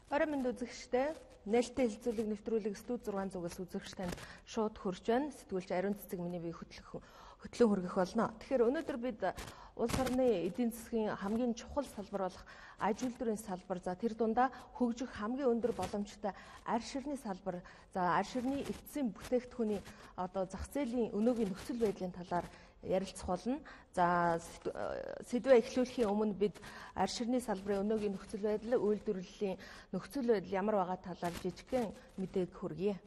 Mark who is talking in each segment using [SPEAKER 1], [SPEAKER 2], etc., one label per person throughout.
[SPEAKER 1] Орой минь үзэгчтэй нээлттэй хэлцүүлэг нэвтрүүлэг студ 600-аас үзэгч танд шууд хүрч байна. Сэтгүүлч Ариун Цэцэг миний бие хөтлөн хүргэх болно. Тэгэхээр өнөөдөр бид улс орны эдийн засгийн хамгийн чухал салбар болох аж үйлдвэрийн салбар, за тэр дундаа хөгжих хамгийн өндөр боломжтой арь ширний салбар, за арь ширний эцсийн бүтээгдэхүүний зах зээлийн өнөөгийн нөхцөл байдлын талаар ярилцах болно. За сэдвээ эхлүүлэхийн өмнө бид арь ширний салбарын өнөөгийн нөхцөл байдал, үйлдвэрлэлийн нөхцөл байдал ямар байгаа талаар жижигхэн мэдээг хүргье.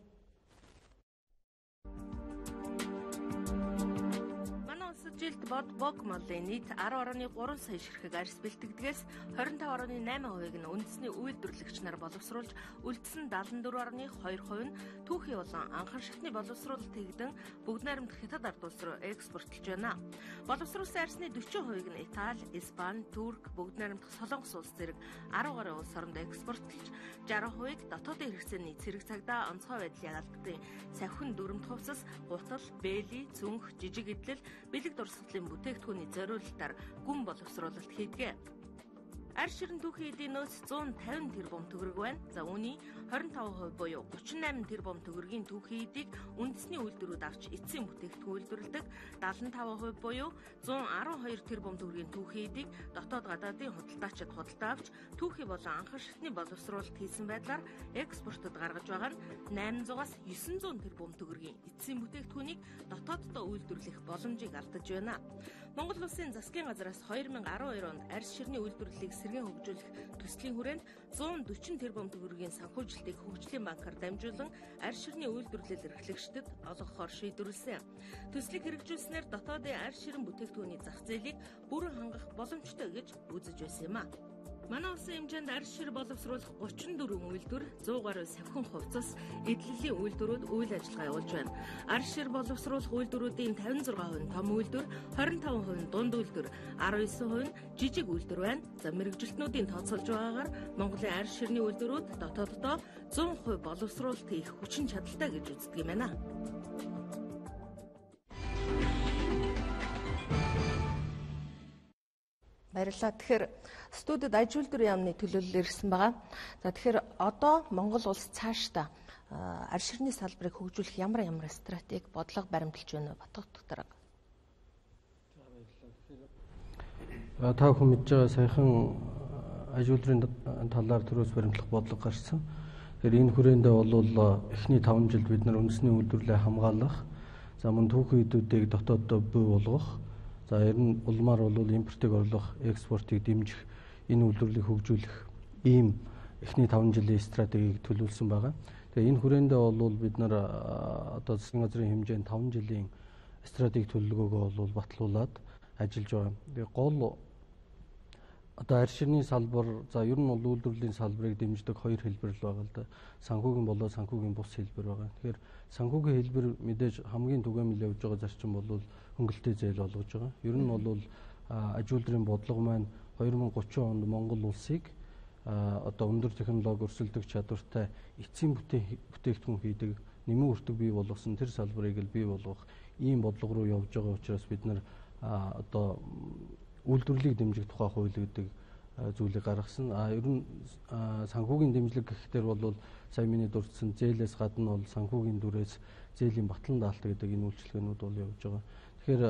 [SPEAKER 1] Жилд бог малын нийт 10.3 сая ширхэг арьс бэлтгэдгээс 25.8%-ийг нь үндэсний үйлдвэрлэгч нар боловсруулж, үлдсэн 74.2% нь түүхий болон анхан шатны боловсруулалт хийгдэн бүгд найрамдах хятад ард улс руу экспортлж байна. Боловсруулсан арьсны 40%-ийг нь Итали, Испани, Турк, бүгд найрамдах Солонгос улс зэрэг 10 гаруй улс оронд экспортлж, 60%-ийг дотоодын хэрэгцээний цэрэг цагдаа онцгой байдлын албатын савхин дүрмт хувцас, гутал, бээли, цүнх, жижиг эдлэл, бэлэг дурсгалын бүтээгдэхүүний зориулалтаар гүн боловсруулалт хийдэг. Арь ширэн түүхийн эдийн нөөц 150 тэрбум төгрөг байна. За үүний 25% буюу 38 тэрбум төгрөгийн түүхийн эдийг үндэсний үйлдвэрүүд авч эцсийн бүтээгдэхүүн үйлдвэрлэдэг. 75% буюу 112 тэрбум төгрөгийн түүхийн эдийг дотоод гадаадын худалдаачид худалдаа авч түүхий болон анхан шатны боловсруулалт хийсэн байдлаар экспортод гаргаж байгаа нь 800-аас 900 тэрбум төгрөгийн эцсийн бүтээгдэхүүнийг дотооддоо үйлдвэрлэх боломжийг алдаж байна. Монгол улсын засгийн газраас 2012 онд арьс ширний үйлдвэрлэлийг сэргээн хөгжүүлэх төслийн хүрээнд 140 тэрбум төгрөгийн санхүүжилтийг хөгжлийн банкар дамжуулан арьс ширний үйлдвэрлэл эрхлэгчдэд олгохоор шийдвэрлэсэн. Төслийг хэрэгжүүлснээр дотоодын арьс ширэн бүтээгдэхүүний зах зээлийг бүрэн хангах боломжтой гэж үзэж байсан юм а. Манай улсын хэмжээнд арьс шир боловсруулах 34 үйлдвэр, 100 гаруй савхин хувцас, эдлэлийн үйлдвэрүүд үйл ажиллагаа явуулж байна. Арьс шир боловсруулах үйлдвэрүүдийн 56% нь том үйлдвэр, 25% нь дунд үйлдвэр, 19% нь жижиг үйлдвэр байна. За мэргэжилтнүүдийн тооцоолж байгаагаар Монголын арьс ширний үйлдвэрүүд дотооддоо 100% боловсруулалт хийх хүчин чадалтай гэж үздэг юм байна. Баярлалаа. Тэгэхээр студид аж үйлдвэрийн яамны төлөөлөл ирсэн байгаа. За тэгэхээр одоо Монгол улс цаашдаа арь ширний салбарыг хөгжүүлэх ямар стратеги, бодлого баримталж байна вэ? Батгах дарга.
[SPEAKER 2] Та бүхэн мэдж байгаа саяхан аж үйлдвэрийн талаар төрөөс баримтлах бодлого гарсан. Тэгэхээр энэ хүрээндээ бол эхний 5 жилд бид нар үндэсний үйлдвэрлэлээ хамгаалах, за мөн түүхэн эдүүдийг дотооддоо бий болгох, за ер нь улмаар бол импортыг орлох, экспортыг дэмжих, энэ үйлдвэрлэлийг хөгжүүлэх ийм эхний 5 жилийн стратегийг төлөвлөсөн байгаа. Тэгээ энэ хүрээндээ бол бид нар одоо засгийн газрын хэмжээнд 5 жилийн стратеги төлөвлөгөөгөө бол батлуулаад ажиллаж байгаа. Тэгээ гол одоо арьс ширний салбар, за ер нь бол үйлдвэрлэлийн салбарыг дэмждэг хоёр хэлбэр л байгаа л да. Санхүүгийн болоо санхүүгийн бус хэлбэр байгаа. Тэгэхээр санхүүгийн хэлбэр мэдээж хамгийн түгээмэл явж байгаа зарчим бол хөнгөлөлтөө зээл болгож байгаа. Ер нь бол аж үйлдвэрийн бодлого маань 2030 онд Монгол улсыг одоо өндөр технологи өрсөлдөх чадвартай эцсийн бүтээгдэхүүн хийдэг, нэмэн үртэг бий болгосон тэр салбарыг л бий болгох ийм бодлого руу явж байгаа учраас бид нар одоо үйлдвэрлэлийг дэмжих тухай хууль гэдэг зүйлийг гаргасан. Ер нь санхүүгийн дэмжлэг гэхтэр бол сая миний дурдсан зээлээс гадна бол санхүүгийн дүрээс зээлийн батлан даалт гэдэг энэ үйлчилгээнүүд бол явж байгаа. Тэгэхээр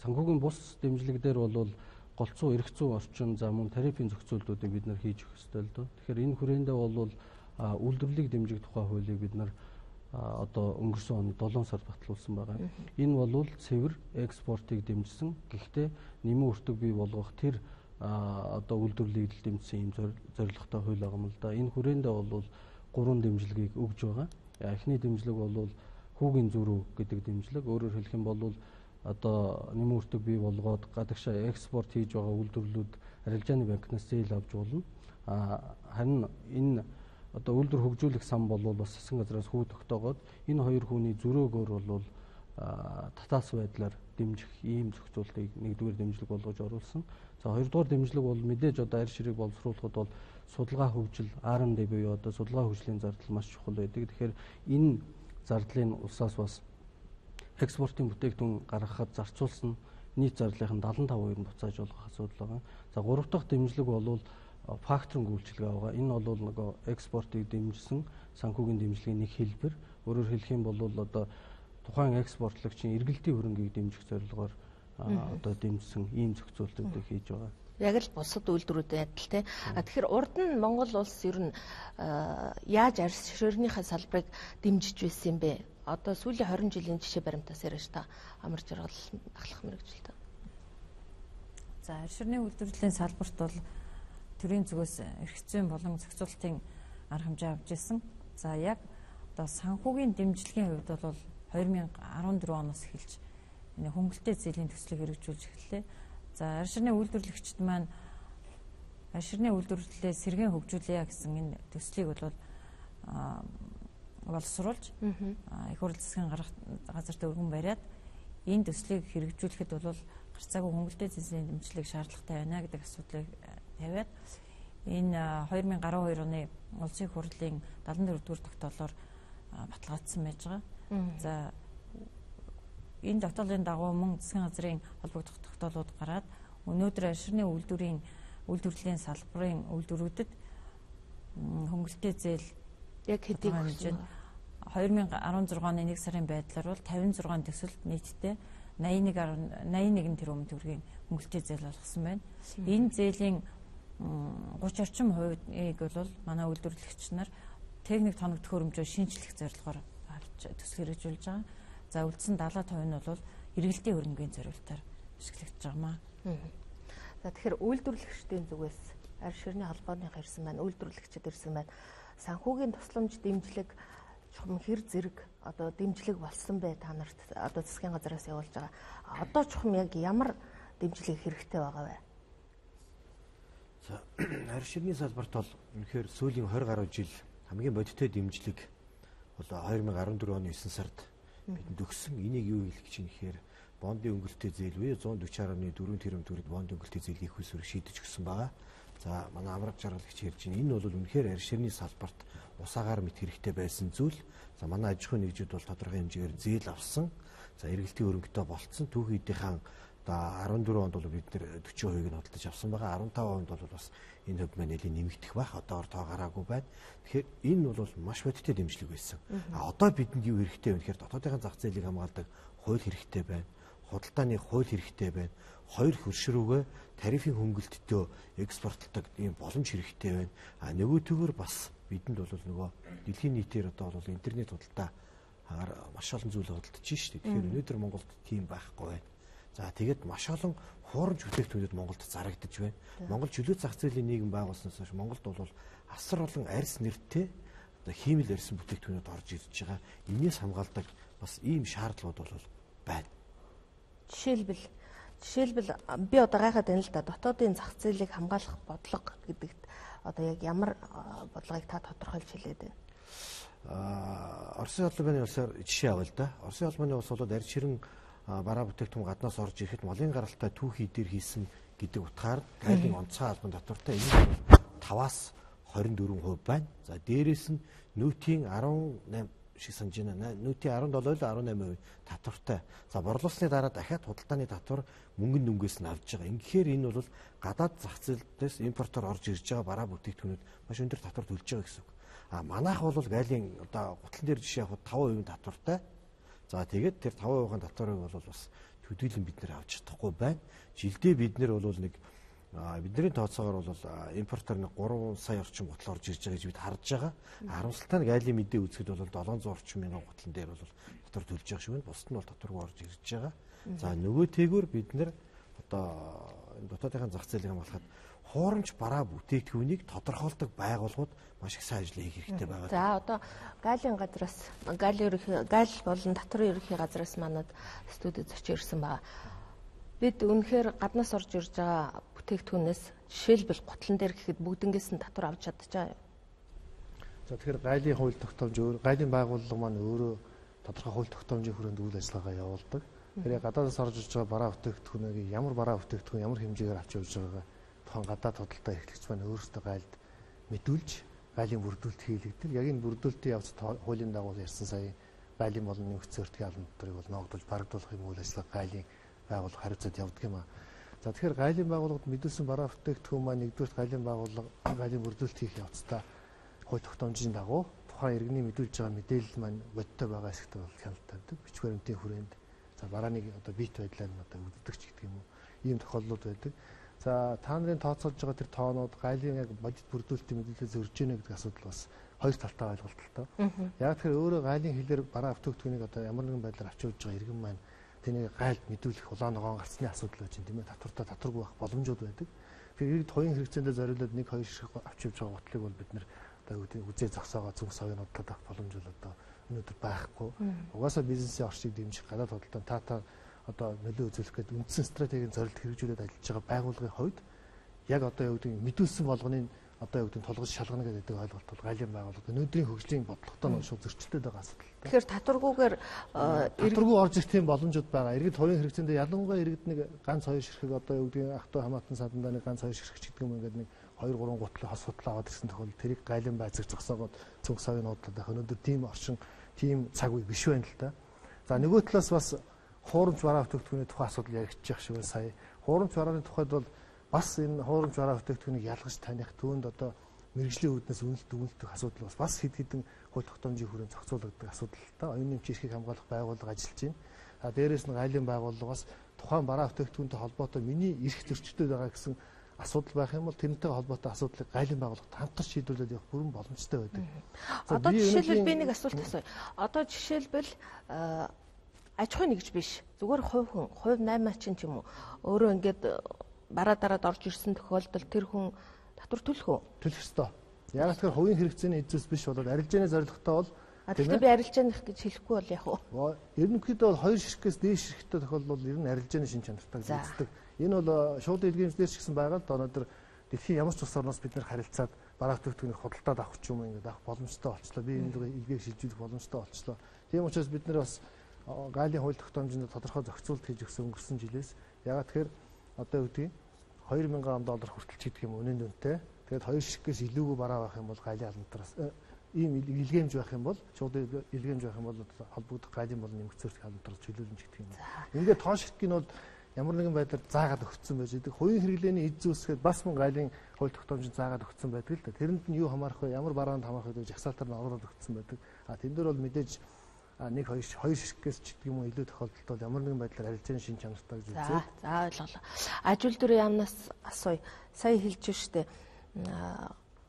[SPEAKER 2] санхүүгийн бус дэмжлэг дээр бол голцоо эрх зүйн орчин, за мөн тарифын зохицуултуудыг бид нар хийж өгөх ёстой л доо. Тэгэхээр энэ хүрээндээ бол үйлдвэрлэлийг дэмжих тухай хуулийг бид нар одоо өнгөрсөн оны 7 сард батлуулсан байгаа. Энэ бол цэвэр экспортыг дэмжсэн, гэхдээ нэмэн үртэг бий болгох тэр одоо үйлдвэрлэлийг дэмжсэн ийм зорилготой хууль байгаа юм л да. Энэ хүрээндээ бол 3 дэмжлэгийг өгж байгаа. Эхний дэмжлэг бол хүүгийн зүрүү гэдэг дэмжлэг. Өөрөөр хэлэх юм бол одоо нэмэн үртэг бий болгоод гадагшаа экспорт хийж байгаа үйлдвэрлэлүүд арилжааны банкнаас зээл авч болно. Харин энэ одоо үйлдвэр хөгжүүлэх сан бол бас засгийн газраас хүү тогтоогоод энэ хоёр хүүний зөрөөгөөр бол татаас байдлаар дэмжих ийм зохицуултыг нэгдүгээр дэмжлэг болгож оруулсан. За хоёрдугаар дэмжлэг бол мэдээж одоо арьс ширийг боловсруулахад бол судалгаа хөгжил R&D буюу одоо судалгаа хөгжлийн зардал маш чухал байдаг. Тэгэхээр энэ зардлын улсаас бас экспортын бүтээгдэхүүн гаргахад зарцуулсан нийт зардлын 75% нь буцааж болох асуудал байгаа. За гурав дахь дэмжлэг бол факторын үйлчилгээ байгаа. Энэ бол нөгөө экспортыг дэмжсэн санхүүгийн дэмжлэгийн нэг хэлбэр. Өөрөөр хэлэх юм бол одоо тухайн экспортлагчийн эргэлтийн хөрөнгийг дэмжих зорилгоор одоо дэмжсэн ийм зохицуултуудыг хийж байгаа.
[SPEAKER 1] Яг л бусад үйлдвэрүүдтэй адил те. Тэгэхээр урд нь Монгол улс ер нь яаж арьс ширхнийхээ салбарыг дэмжиж байсан юм бэ? Одоо сүүлийн 20 жилийн жишээ баримтаас яриаш та амар жаргал ахлах мэрэгжилтэй.
[SPEAKER 3] За арьс ширхний үйлдвэрлэлийн салбарт бол төрийн зүгээс эрх зүйн болон зохицуулалтын арга хэмжээ авч ирсэн. За яг одоо санхүүгийн дэмжлэгийн хувьд бол 2014 оноос эхэлж энэ хөнгөлтэй зээлийн төслийг хэрэгжүүлж эхэллээ. За арьс ширхний үйлдвэрлэгчид маань арьс ширхний үйлдвэрлэлээ сэргээн хөгжүүлье гэсэн энэ төслийг бол боловсруулж их хурл засгийн газарт өргөн бариад энэ төслийг хэрэгжүүлэхэд бол гарцаагүй хөнгөлтэй зээлийн дэмжлэг шаардлагатай байна гэдэг асуудлыг тавиад энэ 2012 оны улсын их хурлын 74-р тогтоолоор баталгаажсан байж байгаа. За энэ тогтоолын дагуу мөн засгийн газрын холбогдох тогтоолууд гараад өнөөдөр арьс ширхний үйлдвэрлэлийн салбарын үйлдвэрүүдэд хөнгөлтэй зээл
[SPEAKER 1] яг хэдийг
[SPEAKER 3] хэмжээнд 2016 оны 1 сарын байдлаар бол 56 төсөлд нийтдээ 81 тэрбум төгрөгийн хөнгөлтэй зээл болгосон байна. Энэ зээлийн 30 орчим хувийг бол манай үйлдвэрлэгч нар техник тоног төхөөрөмжөө шинжлэх зорилгоор төсөл хэрэгжүүлж байгаа. За үлдсэн 70% нь бол эргэлтийн хөрөнгөний зорилтоор ашиглагдаж байгаамаа.
[SPEAKER 1] За тэгэхээр үйлдвэрлэгчдийн зүгээс арьс ширхний холбооны ирсэн байна, үйлдвэрлэгчид ирсэн байна. Санхүүгийн тусламж дэмжлэг чухам хэр зэрэг одоо дэмжлэг болсон бай та нарт одоо засгийн газраас явуулж байгаа. Одоо чухам яг ямар дэмжлэг хэрэгтэй байгаа вэ?
[SPEAKER 4] За арьс ширхний салбарт бол үнэхээр сүүлийн 20 гаруй жил хамгийн бодиттой дэмжлэг бол 2014 оны 9 сард бидэнд өгсөн. Энийг юу хэлэх гэж нэхээр бондын өнгөлтэй зээл буюу 140.4 тэрбум төгрөг бондын өнгөлтэй зээл их усүрийг шийдэж өгсөн байгаа. За манай амраг жаргалагч ярьж байна. Энэ бол үнэхээр арьс ширхний салбарт усаагаар мэт хэрэгтэй байсан зүйл. За манай аж ахуйн нэгжүүд бол тодорхой хэмжээгээр зээл авсан. За эргэлтийн хөрөнгөтэй болцсон. Түүхэн эдийнхэн одоо 14 онд бол бид нэр 40%-ийг нь худалдаж авсан байгаа. 15% бол бас энэ хувьд маань нэлийн нэмэгдэх байх. Одоогор тоо гараагүй байна. Тэгэхээр энэ бол маш бодиттой дэмжлэг байсан. Одоо бидэнд юу хэрэгтэй вэ гэхээр дотоодын зах зээлийг хамгаалдаг хууль хэрэгтэй байна. Худалдааны хууль хэрэгтэй байна. Хоёр хөрш рүүгээ тарифын хөнгөлөлтөд экспортлдог ийм боломж хэрэгтэй байна. Нөгөөтэйгөр бас бидэнд бол нөгөө дэлхийн нийтээр одоо бол интернет худалдаа маш олон зүйл худалдаж шүү дээ. Тэгэхээр өнөөдөр Монголд тийм байхгүй байна. За тэгээд маш олон хуурамч бүтээгдэхүүнүүд Монголд зарагдаж байна. Монгол чөлөө зах зээлийн нийгэм байгуулснаас хойш Монголд бол асар олон арьс нэртэй одоо хиймэл арьсан бүтээгдэхүүнүүд орж ирж байгаа. Энээс хамгаалдаг бас ийм шаардлагууд бол байна.
[SPEAKER 1] Жишээлбэл би одоо гайхаад байна л да. Дотоодын зах зээлийг хамгаалах бодлого гэдэгт одоо яг ямар бодлогыг та тодорхойлж хэлээд байна?
[SPEAKER 4] Оросын холбооны улсаар жишээ авъя л да. Оросын холбооны улс бол арьс ширхэн бараа бүтээгдэхүүн гаднаас орж ирэхэд молын гаралтай түүхий дээр хийсэн гэдэг утгаар гайлын онцгой албан татвартай энэ 5-аас 24% байна. За дээрээс нь нүүтийн 18 шиг санаж байна. Нүүтийн 17-18% татвартай. За борлуулсны дараа дахиад худалдааны татвар мөнгөнд дүнгээс нь авж байгаа. Ингэхээр энэ бол гадаад зах зээлдээс импортоор орж ирж байгаа бараа бүтээгдэхүүнүүд маш өндөр татвар төлж байгаа гэсэн үг. Манайх бол гайлын одоо гутлан дээр жишээ авах 5% татвартай. За тэгээд тэр 5% татварыг бол бас төдийлөн бид нэр авч чадахгүй байна. Жилдээ бид нэр бол нэг бидний тооцоогоор бол импортоор нэг 3 сая орчим гутал орж ирж байгаа гэж бид харж байгаа. Харамсалтай нь гайлын мэдээ үзэхэд бол 700 орчим мянган гутлан дээр бол татвар төлж байгаа шиг байна. Бусд нь бол татваргүй орж ирж байгаа. За нөгөөтэйгөр бид нэр одоо энэ дотоодын зах зээлийг хамгаалахад хуурамч бараа бүтээгдэхүүнийг тодорхойлдог байгууллагууд маш их сайн ажил хийх хэрэгтэй байгаа.
[SPEAKER 1] За одоо гайлын газраас гайл болон татварын ерөнхий газраас манад студид зочин ирсэн байгаа. Бид үнэхээр гаднаас орж ирж байгаа бүтээгдэхүүнээс жишээлбэл гутлан дээр гэхэд бүгднгээс нь татвар авч чадчихаа.
[SPEAKER 5] За тэгэхээр гайлын хууль тогтоомж гайлын байгууллага маань өөрөө тодорхой хууль тогтоомжийн хүрээнд үйл ажиллагаа явуулдаг. Тэгэхээр гадаадаас орж ирж байгаа бараа бүтээгдэхүүнийг ямар бараа бүтээгдэхүүн ямар хэмжээгээр авч явж байгаагаа тухайн гадаад худалдаа эрхлэгч маань өөрсдөө гайлд мэдүүлж гайлын бүрдүүлэлт хийлэгдэл. Яг энэ бүрдүүлэлтийн явц хуулийн дагуу ярьсан сая гайлын болон нэмэгдсэн өртгийн албан татварыг бол ногдуулж барагдуулах юм үйл ажиллагаа гайлын байгууллага хариуцаад явдаг юм аа. За тэгэхээр гайлын байгууллагад мэдүүлсэн бараа бүтээгдэхүүн маань нэгдүгээр гайлын байгууллага гайлын бүрдүүлэлт хийх явцдаа хууль тогтоомжийн дагуу тухайн иргэний мэдүүлж байгаа мэдээлэл маань бодиттой байгаа хэсэгт бол хяналт тавьдаг. Бичиг баримтын хүрээнд за барааны одоо бит байдлаар нь одоо өгдөг ч гэдэг юм уу. Ийм тохиолдлууд байдаг. За та нарын тооцоолж байгаа тэр тоонууд гайлын яг бодит бүрдүүлэлтийн мэдээлэл зөрж ийнэ гэдэг асуудал бас хоёр талтай ойлголттой. Яг тэгэхээр өөрөө гайлын хэлээр бараа бүтээгдэхүүнийг одоо ямар нэгэн байдлаар авч явж байгаа иргэн маань тэнийг гайлд мэдүүлэх улаан ногоон гарцны асуудал байж тийм ээ татвартаа татваргүй байх боломжууд байдаг. Тэгэхээр иргэд хоёрын хэрэгцээндээ зориулаад нэг хоёр ширхэг авч явж байгаа готлыг бол бид нэр одоо үзээ зогсоогоо зүг савыг бодлоод авах боломж бол одоо өнөөдөр байхгүй. Угаасаа бизнесийн орчныг дэмжих гадаад худалдаан та одоо нөлөө үзүүлэх гэдэг үндсэн стратегийн зорилт хэрэгжүүлээд ажиллаж байгаа байгууллагын хувьд яг одоо юу гэдэг мэдүүлсэн болгоныг одоо юу гэдэг толгож шалгана гэдэг ойлголт бол гайлын байгууллага өнөөдрийн хөгжлийн бодлоготой нь шууд зөрчилдөд байгаа асуудал.
[SPEAKER 1] Тэгэхээр татваргүйгээр
[SPEAKER 5] татваргүй орж ирэх тийм боломжууд байгаа. Иргэд хоёрын хэрэгцээндээ ялангуяа иргэд нэг ганц хоёр ширхэг одоо юу гэдэг ах トゥ хамаатан садандаа нэг ганц хоёр ширхэг гэдэг юм ингээд нэг 2 3 гутлын хос судлаа аваад ирсэн тохиолдолд тэрийг гайлын байцаг зогсоогоод цүнх савын нуудлаад байх. Өнөөдөр тийм орчин тийм цаг үе биш байна л да. За нөгөө талаас бас хуурамч бараа бүтээгдэхүүний тухай асуудал яригдчих шиг байна сая. Хуурамч барааны тухайд бол бас энэ хуурамч бараа бүтээгдэхүүнийг ялгаж таних түүнд одоо мэрэгжлийн үүднээс үнэлт асуудал бас хэд хэдэн хууль тогтоомжийн хүрээнд зохицуулагддаг асуудал л да. Оюуны эмчийн эрхийг хамгаалах байгууллага ажиллаж байна. А дээрээс нь гайлын байгууллагаас тухайн бараа бүтээгдэхүүнтэй холбоотой миний эрх зөрчилдөд байгаа гэсэн асуудал байх юм бол тэрнтэй холбоотой асуудлыг гайлын байгууллагад хамтарч шийдвэрлээд явах бүрэн боломжтой байдаг.
[SPEAKER 1] Одоо жишээлбэл би нэг асуулт асууя. Одоо жишээлбэл аж ахуй нэгж биш. Зүгээр хувь 8 чинь ч юм уу. Өөрөө ингээд бараа дараад орж ирсэн тохиолдолд тэр хүн татвар төлөх үү?
[SPEAKER 5] Төлөх ёстой. Яг тэгэхээр хувийн хэрэгцээний эзэс биш болоод арилжааны зорилготой бол
[SPEAKER 1] тэгэхээр би арилжааных гэж хэлэхгүй бол яг уу.
[SPEAKER 5] Ерөнхийдөө бол хоёр ширхгээс дээш ширхэгтэй тохиолдол ер нь арилжааны шин чанартай гэж үздэг. Энэ бол шууд илгээмж дээр ч гэсэн байгаа л да өнөөдөр дэлхийн ямар ч улс орноос бид нэр харилцаад бараа бүтээгдэхүүнийг худалдаад авах ч юм уу ингээд авах боломжтой болчлоо. Би энэ илгээг шилжүүлэх боломжтой болчлоо. Тийм учраас бид нэр бас гайлын хууль тогтоомжинд тодорхой зохицуулт хийж өгсөн өнгөрсөн жилээс ягаад тэгэхээр одоо юу гэдгийг $2000 хүртэл ч гэдэг юм үнэн дүнтэй. Тэгээд хоёр ширхгээс илүүгүй бараа байх юм бол гайлын халамтраас ийм илгээмж байх юм бол шууд илгээмж байх юм бол холбогдох гайлын бол нэмэгцээрх халамтраас чөлөөлнө ч гэдэг юм. Ингээд тоон ширхгийн бол ямар нэгэн байдлаар заагаад өгсөн байж байгаа. Хувийн хэрэглээний эд зүйсгээд бас мөн гайлын хууль тогтоомжинд заагаад өгсөн байдаг л да. Тэрэнд нь юу хамаарах вэ? Ямар бараанд хамаарах вэ гэж жагсаалтаар нь оруулаад өгсөн байдаг. А тэн дээр бол мэдээж нэг хоёр ширхгээс ч гэдэг юм уу илүү тохиолдолд бол ямар нэгэн байдлаар арилжааны шин чанартай гэж үзээд.
[SPEAKER 1] За ойлголоо. Аж үйлдвэрийн яамнаас асууя. Сая хэлж штэ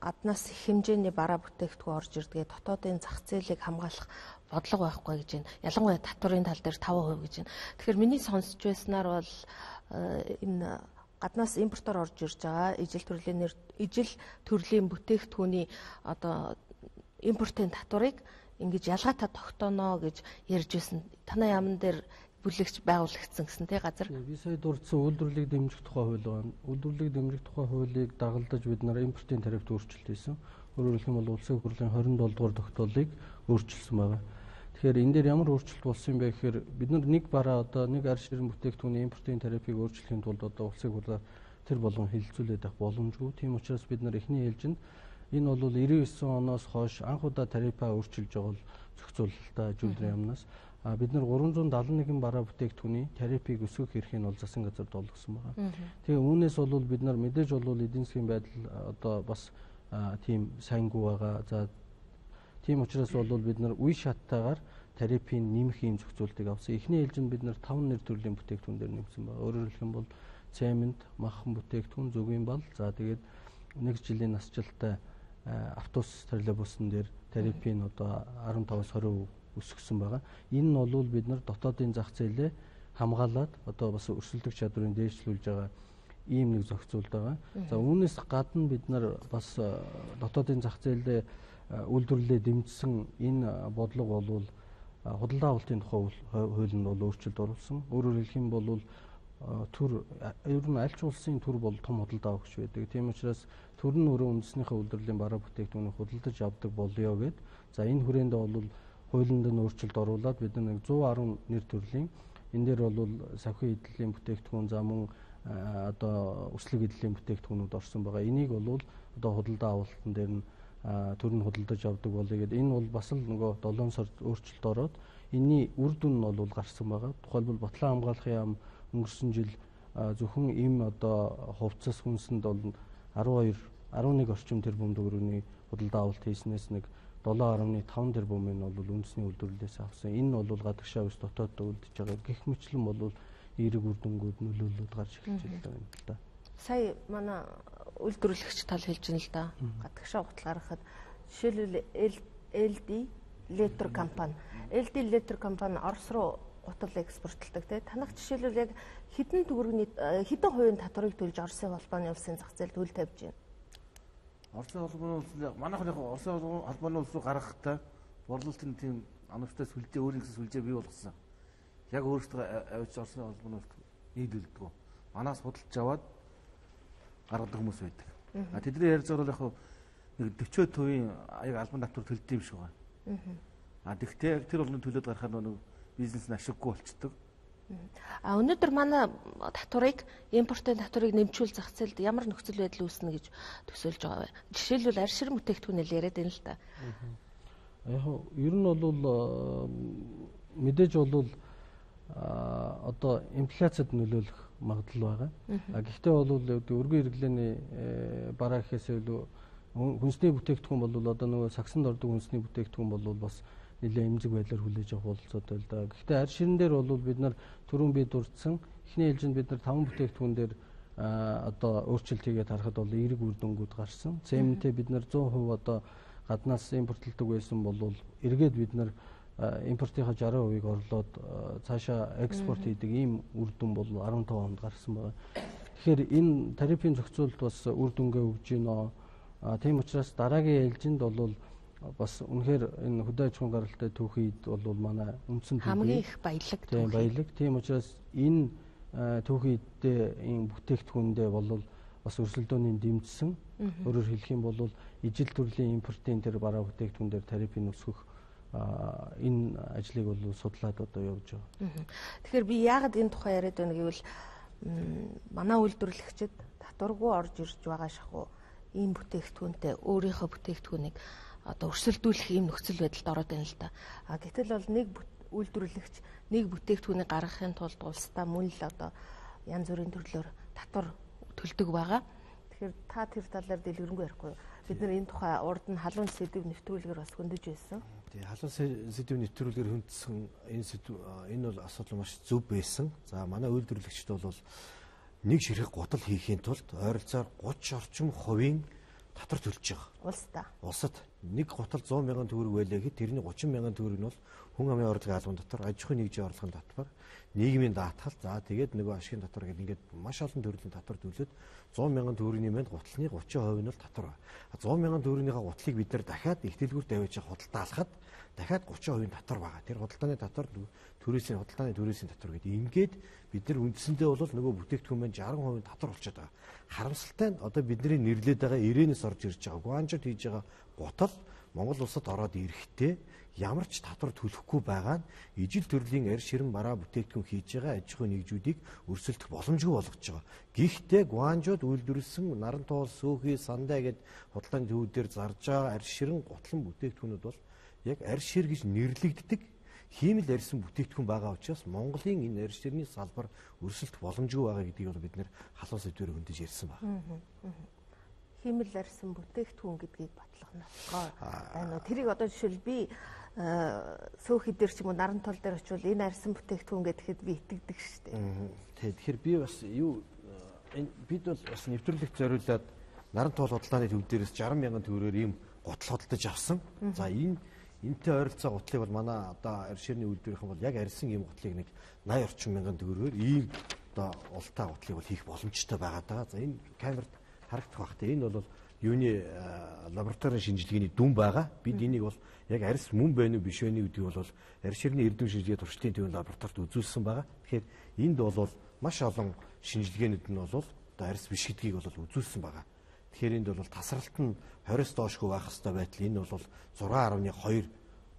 [SPEAKER 1] гаднаас их хэмжээний бараа бүтээгдэхүүн орж ирдгээ дотоодын зах зээлийг хамгаалах бодлого байхгүй гэж байна. Ялангуяа татварын тал дээр 5% гэж байна. Тэгэхээр миний сонсч байснаар бол энэ гаднаас импортоор орж ирж байгаа ижил төрлийн бүтээгдэхүүний одоо импортын татварыг ингэж ялгаатай тогтооно гэж ярьж байсан. Танай яамн дээр бүлэгч байгуулагдсан гэсэн тий газар.
[SPEAKER 2] Би сая дурдсан үйлдвэрлэлийг дэмжих тухай хууль байна. Үйлдвэрлэлийг дэмжих тухай хуулийг дагалдаж бид нар импортын тарифт өөрчлөлт хийсэн. Өөрөөр хэлэх юм бол улсын хурлын 27 дугаар тогтоолыг өөрчилсөн байна. Тэгэхээр энэ дээр ямар өөрчлөлт болсон юм бэ гэхээр бид нар нэг бараа одоо нэг ар ширэн бүтээгдэхүүний импортын тарифыг өөрчлөхийн тулд одоо улсын хурлаар тэр болгон хэлэлцүүлээд авах боломжгүй. Тийм учраас бид нар эхний ээлжинд энэ бол 99 оноос хойш анх удаа тарифаа өөрчилж байгаа бол зохицуулалтаа аж үйлдвэрийн яамнаас бид нар 371 бараа бүтээгдэхүүний тарифыг өсгөх эрхийг бол засан газар долгосон байна. Тэгээ үүнээс бол бид нар мэдээж бол эдийн засгийн байдал одоо бас тийм сайнгүй байгаа. За тийм учраас бол бид нар үе шаттайгаар тарифын нэмэх ийм зохицуултыг авсан. Эхний ээлжинд бид нар 5 нэр төрлийн бүтээгдэхүүн дээр нэмсэн байна. Өөрөөр хэлэх юм бол цемент, махан бүтээгдэхүүн, зүгийн бал, за тэгээд нэг жилийн насжилттай автобус троллейбусын дээр тарифын одоо 15-20% өсгсөн байгаа. Энэ нь бол бид нар дотоодын зах зээлээ хамгаалаад одоо бас өрсөлдөх чадварыг дээшлүүлж байгаа ийм нэг зохицуулт байгаа. За үүнээс гадна бид нар бас дотоодын зах зээлээ үйлдвэрлэлээ дэмжсэн энэ бодлого бол худалдаа авалтын тухай хуулинд бол өөрчлөлт оруулсан. Өөрөөр хэлэх юм бол төр ер нь аль ч улсын төр бол том худалдаа авагч байдаг. Тийм учраас төр нь өөрөө үндэснийхээ үйлдвэрлэлийн бараа бүтээгдэхүүнийг худалдаж авдаг болёо гэд. За энэ хүрээндээ бол хуулинд нь өөрчлөлт оруулаад бид нэг 110 нэр төрлийн энэ дээр бол савхин эдлийн бүтээгдэхүүн за мөн одоо өслөг эдлийн бүтээгдэхүүнүүд орсон байгаа. Энийг бол одоо худалдаа авалтан дээр нь төр нь худалдаж авдаг болъё гэд. Энэ бол бас л нөгөө 7 сард өөрчлөлт ороод энэний үр дүн нь бол гарсан байгаа. Тухайлбал Батлан хамгаалахын яам өнгөрсөн жил зөвхөн ийм одоо хувцас хүнсэнд бол 11 орчим тэрбум төгрөгийн худалдаа авалт хийснээс нэг 7.5 тэрбумын бол үндэсний үйлдвэрлэлээс авсан. Энэ бол гадагшаа ус дотоод үлдэж байгаа. Гэх мэтлэн бол эерэг үр дүнгууд нөлөөлөлд гарч эхэлж байгаа юм л да.
[SPEAKER 1] Сая манай үйлдвэрлэгч тал хэлж байна л да. Гадагшаа гутал гаргахад жишээлбэл LD Letter компани. LD Letter компани Орос руу гутал экспортлдог тий. Танах жишээлбэл яг хэдэн хувийн татварыг төлж Оросын холбооны улсын зах зээлд үйл тавьж байна?
[SPEAKER 6] Оросын холбооны улс манайх Оросын холбооны улс руу гаргахтаа борлуулалтын тийм анамжтай сүлжээ өөрийнхөө сүлжээ бий болгосон. Яг өөрсдөө авч Оросын холбооны улс нийлүүлдэг. Манаас худалдаж аваад гаргадаг хүмүүс байдаг. Тэдний ярьж байгаа бол яг 40% яг албан татвар төлдөг юм шиг байна. Тэгтээ яг тэр болгоны төлөөд гарахаар нэг бизнес нь ашиггүй болчдөг.
[SPEAKER 1] Өнөөдөр манай татварыг импортын татварыг нэмжүүл зах зээлд ямар нөхцөл байдал үүснэ гэж төсөөлж байгаа вэ? Жишээлбэл арьс ширэн бүтээгдэхүүнээр яриад байна л да.
[SPEAKER 2] Яг ер нь бол мэдээж бол одоо инфляцид нөлөөлөх магадлал байгаа. Гэхдээ бол өргөн хэрэглээний бараа гэхээс илүү хүнсний бүтээгдэхүүн бол одоо нөгөө сагсанд ордог хүнсний бүтээгдэхүүн бол бас нэлээд эмзэг байдлаар хүлээж авах болцоод байл да. Гэхдээ арьс ширэн дээр бол бид нар түрүүн би дурдсан эхний ээлжинд бид нар 5 бүтээгдэхүүн дээр одоо өөрчлөлт хийгээд харахад бол эерэг үр дүнгууд гарсан. Цементээ бид нар 100% одоо гаднаас импортлдог байсан бол эргээд бид нар импортынхаа 60%-ыг орлоод цаашаа экспорт хийдэг ийм үр дүн бол 15 онд гарсан байна. Тэгэхээр энэ тарифын зохицуулалт бас үр дүнгээ өгж гинэ. Тийм учраас дараагийн ээлжинд бол бас үнэхээр энэ хөдөө аж ахуйн гаралтай түүхийд бол манай үндсэн
[SPEAKER 1] хамгийн их баялаг
[SPEAKER 2] түүхий. Баялаг. Тийм учраас энэ түүхийдээ энэ бүтээгдэхүүндээ бол бас өрсөлдөөний дэмжсэн. Өөрөөр хэлэх юм бол ижил төрлийн импортын тэр бараа бүтээгдэхүүн дээр тарифын өсгөх энэ ажлыг бол судлаад одоо явж байгаа.
[SPEAKER 1] Тэгэхээр би яагаад энэ тухай яриад байна гэвэл манай үйлдвэрлэгчид татваргүй орж ирж байгаа шахуу ийм бүтээгдэхүүнтэй өөрийнхөө бүтээгдэхүүнийг одоо өрсөлдүүлэх ийм нөхцөл байдалд ороод байна л да. Гэтэл бол нэг үйлдвэрлэгч нэг бүтээгдэхүүнийг гаргахын тулд улсдаа мөн л одоо янз бүрийн төрлөөр татвар төлдөг байгаа. Тэгэхээр та тэр талаар дэлгэрэнгүй ярихгүй юу? Бид нар энэ тухай урд нь халуун сэдв нэвтрүүлгээр бас хөндөж байсан.
[SPEAKER 4] Тэгээ халуун сэдв нэвтрүүлгээр хөндсөн энэ бол асуудал маш зөв байсан. За манай үйлдвэрлэгчд бол нэг ширхэг гутал хийхийн тулд ойролцоогоор 30 орчим хувийн татвар төлж байгаа. Улсад нэг гутал 100 мянган төгрөг байлаа гэхэд тэрний 30 мянган төгрөг нь бол хүн амын орлогын албан татвар, аж ахуйн нэгжийн орлогын татвар, нийгмийн даатгал, за тэгээд нөгөө ашигын татвар гэдэг ингээд маш олон төрлийн татвар төлөөд 100 мянган төгрөгийн мэнд гутлын 30% нь бол татвар ба. 100 мянган төгрөгийнхаа гутлыг бид нар дахиад их дэлгүүрт тавьж худалдаалахад дахиад 30% татвар байгаа. Тэр худалдааны татвар худалдааны төрөөсийн татвар гэдэг. Ингээд бид нар үндсэндээ бол нөгөө бүтээгдэхүүн маань 60% татвар болчиход байгаа. Харамсалтай нь одоо бидний нэрлээд байгаа ирээнээс орж ирж байгаа гуанчууд хийж байгаа гутал Монгол улсад ороод ирэхдээ ямар ч татвар төлөхгүй байгаа нь ижил төрлийн арьс ширэн бараа бүтээгдэхүүн хийж байгаа аж ахуйн нэгжүүдийг өрсөлдөх боломжгүй болгож байгаа. Гэхдээ гуанчууд үйлдвэрлэсэн нарантуул, сөөхий, сандаа гэд худалдааны төвүүдээр зарж байгаа арьс ширэн гутлан бүтээгдэхүүнүүд бол яг арьс шир гэж нэрлэгддэг хиймэл арьсан бүтээгдэхүүн байгаа учраас Монголын энэ арьс ширний салбар өрсөлдөх боломжгүй байгаа гэдгийг бол бид нэр халуун сэдвээр хөндөж ярьсан байна.
[SPEAKER 1] Хиймэл арьсан бүтээгдэхүүн гэдгийг батлах нь тэрийг одоо жишээл би сөөхий дээр ч юм уу нарантуул дээр очивол энэ арьсан бүтээгдэхүүн гэхэд би итгэдэг шүү дээ.
[SPEAKER 4] Тэгэхээр би бас бид бол бас нэвтрүүлэгт зориулаад нарантуул худалдааны төв дээрээс 60 мянган төгрөгөөр ийм гутал худалдаж авсан. За энэтэй ойролцоо гутлыг бол манай одоо арьс ширний үйлдвэрийнхэн бол яг арьсан ийм гутлыг нэг 80 орчим мянган төгрөгөөр ийм одоо ултаа гутлыг бол хийх боломжтой байгаад байгаа. За энэ камерт харагдах бах те энэ бол юуны лабораторийн шинжилгээний дүн байгаа. Бид энийг бол яг арьс мөн байна уу биш вэ гэдгийг бол арьс ширний эрдэм шинжилгээ туршилтын төвийн лабораторид үзүүлсэн байгаа. Тэгэхээр энд бол маш олон шинжилгээнүүд нь бол одоо арьс биш гэдгийг бол үзүүлсэн байгаа. Тэгэхээр энд бол тасралт нь 20-с доошгүй байх хэвээр байтал энэ бол 6.2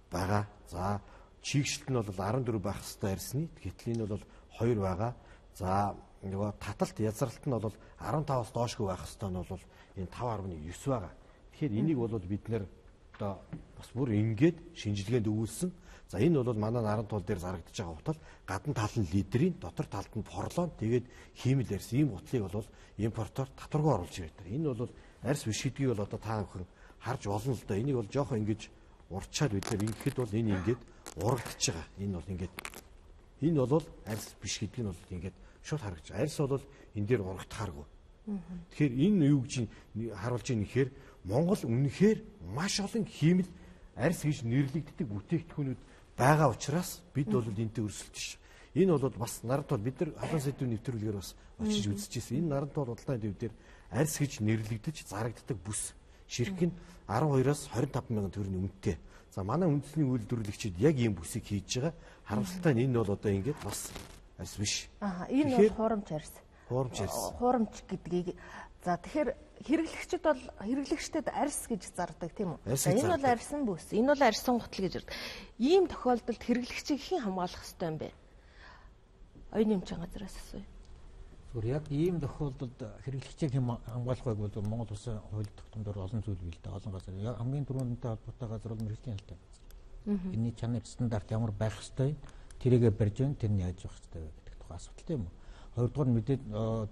[SPEAKER 4] байгаа. За чийгшилт нь бол 14 байх хэвээр арьсны. Гэтэл энэ бол 2 байгаа. За нөгөө таталт язралт нь бол 15-аас доошгүй байх хэвээр нь бол энэ 5.9 байгаа. Тэгэхээр энийг бол бид нэр одоо бас бүр ингээд шинжилгээнд өгүүлсэн. За энэ бол манай наран тул дээр зарагдаж байгаа утал гадна тал нь литрийн, дотор талд нь порлон, тэгээд хиймэл ярьсан ийм утлыг бол импортоор татваргүй оруулж ирээд байна. Энэ бол арьс биш гэдгийг бол одоо та бүхэн харж болно л да. Энийг бол жоохон ингэж урчаад бид нар ингэхэд бол энэ ингээд урагдж байгаа. Энэ бол ингээд энэ бол арьс биш гэдг нь бол ингээд шууд харагдаж. Арьс бол энэ дээр урагдахааргүй. Тэгэхээр энэ юу гэж харуулж байгаа нэхээр Монгол үнэхээр маш олон хиймэл арьс гэж нэрлэгддэг бүтээгдэхүүнүүд байгаа учраас бид бол энэтэй өрсөлдөж. Энэ бол бас наран тул бид нар халуун сэдвийн нэвтрүүлгээр бас очиж үзчихсэн. Энэ наран тул бодлогын төв дээр арьс гэж нэрлэгдэж зарагддаг бүс ширхэг нь 12-аас 25 мянган төгрөгийн үнэтэй. За манай үндэсний үйлдвэрлэгчид яг ийм бүсийг хийж байгаа. Харамсалтай нь энэ бол одоо ингээд бас арьс биш.
[SPEAKER 1] Энэ бол хуурамч арьс.
[SPEAKER 4] Хуурамч арьс.
[SPEAKER 1] Хуурамч гэдгийг за тэгэхээр хэрэглэгчид бол хэрэглэгчдэд арьс гэж зардаг тийм үү? Энэ бол арьсан бүс. Энэ бол арьсан гутал гэж ярьдаг. Ийм тохиолдолд хэрэглэгчийг хэн хамгаалах ёстой юм бэ? Оюуны эмчийн газраас асууя.
[SPEAKER 7] Зүгээр яг ийм тохиолдолд хэрэглэгчийг хэн хамгаалах вэ гэвэл Монгол Улсын хууль тогтоомдоор олон зүйл бий л дээ. Олон газар. Хамгийн түрүүнтэй холбоотой газар бол мэргэжлийн албан газар. Энийний чанар стандарт ямар байх ёстой? Тэрийгэ барьж байна. Тэр нь яаж байх ёстой вэ гэдэг тухай асуулт тийм үү? Хоёрдугаар нь мэдээд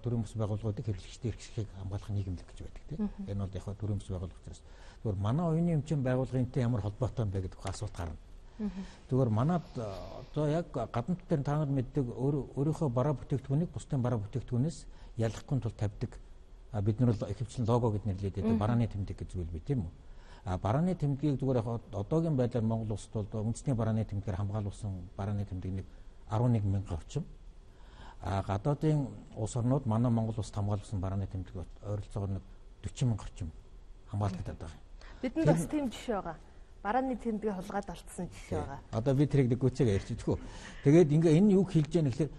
[SPEAKER 7] төрийн бас байгууллагуудыг хэрэглэгчдийн эрхийг хамгаалах нийгэмлэг гэж байдаг тийм. Энэ бол яг төрийн бас байгууллагаас. Тэгвэл манай оюуны эмчийн байгууллагынтай ямар холбоотой юм бэ гэдэг асуулт гарна. Тэгвэл манад одоо яг гаднад дээр та нар мэддэг өөрийнхөө бараа бүтээгдэхүүнийг бусдын бараа бүтээгдэхүүнээс ялгахгүй тул тавьдаг. Бид нар л ихэвчлэн лого гэж нэрлэдэг барааны тэмдэг гэж зүйл бий тийм үү? Барааны тэмдгийг зүгээр одоогийн байдлаар Монгол улсад бол үндэсний барааны тэмдгээр хамгаалуулсан барааны тэмдэг нэг 11 мянга орчим. Гадаадын улс орнууд манай Монгол улсад хамгаалсан барааны тэмдэг ойролцоогоор нэг 40 мянга орчим хамгаалагдаад байгаа.
[SPEAKER 1] Бидэнд бас тийм жишээ байгаа. Барааны тэмдгийг хулгайд алдсан жишээ байгаа.
[SPEAKER 7] Одоо би тэрийг гүцээгээ ярьчихгүй. Тэгээд ингээ энэ юг хэлж яах гэхээр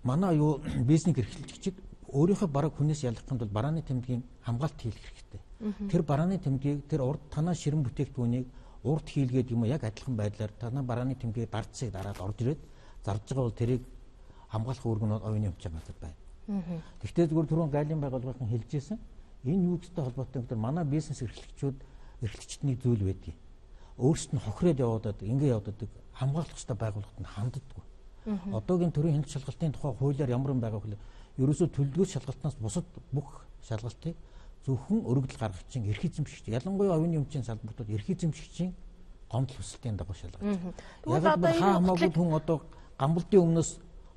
[SPEAKER 7] манай юу бизнес эрхлэгчид өөрийнхөө бараг хүнээс ялгахын тулд барааны тэмдгийн хамгаалт хийх хэрэгтэй. Тэр барааны тэмдгийг тэр урд танаа ширэн бүтээгдэхүүнийг урд хийлгээд юм яг адилхан байдлаар танаа барааны тэмдгийг дардсыг дараад орж ирээд зарж байгаа бол тэрийг хамгаалах үүрэг нь оюуны эмчийн газар байна. Гэхдээ зүгээр түрүүн гайлын байгууллагын хэлжсэн энэ юугтэй холбоотой гэдэг манай бизнес эрхлэгчдний зүйл байдгийг. Өөрсдөд нь хохироод яваад ингэ яваад хамгаалах ёстой байгууллагад нь ханддаггүй. Одоогийн төрийн хяналт шалгалтын тухай хуулиар ямар юм байгаа вэ? Ерөөсөө төлөвлөгөө шалгалтнаас бусад бүх шалгалтыг зөвхөн өргөдөл гаргагчин эрх эзэмшигч. Ялангуяа оюуны эмчийн салбартууд эрх эзэмшигчийн гомдол хүсэлтийн дагуу шалгаж байна. Яг хамаагүй хүн одоо гамбалдын өмнөөс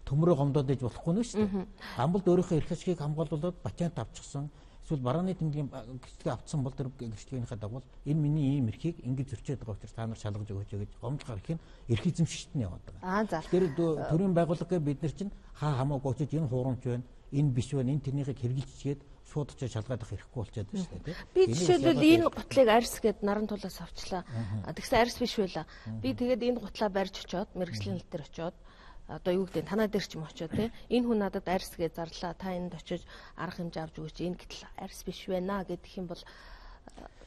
[SPEAKER 7] төмрөө гомдоод иж болохгүй нэ шүү дээ. Гамбалд өөрийнхөө эрх ашгийг хамгаалуулаад патент авчихсан. Эсвэл барааны тэмдгийн гэрчлэгээ авсан бол тэр гэрчлэгийнхээ дагуу энэ миний ийм эрхийг ингэж зөрчөөд байгаа учраас та нар шалгаж өгөөч гэж гомдол гаргахын эрх эзэмшигчд нь яваад байгаа. Тэр төрийн байгууллага бид нар чинь хамаагүй очиж энэ хуурамч байна, энэ биш байна, энэ тэрнийхийг хэрэгжилчгээд шууд очиж шалгаад авах хэрэггүй болчиход байна шүү дээ.
[SPEAKER 1] Би жишээлбэл энэ гутлыг арьс гэд наран тулаас авчлаа. Тэгсэн арьс биш байла. Би тэгээд энэ гутлаа барьж очиод мэргэжлийн алт дээр очиод одоо юу гэдэг танаа дээр ч юм очоо тий энэ хүн надад арьс гэж зарлаа та энд очиж арга хэмжээ авч өгөөч энэ гэтэл арьс биш байна гэдэх юм бол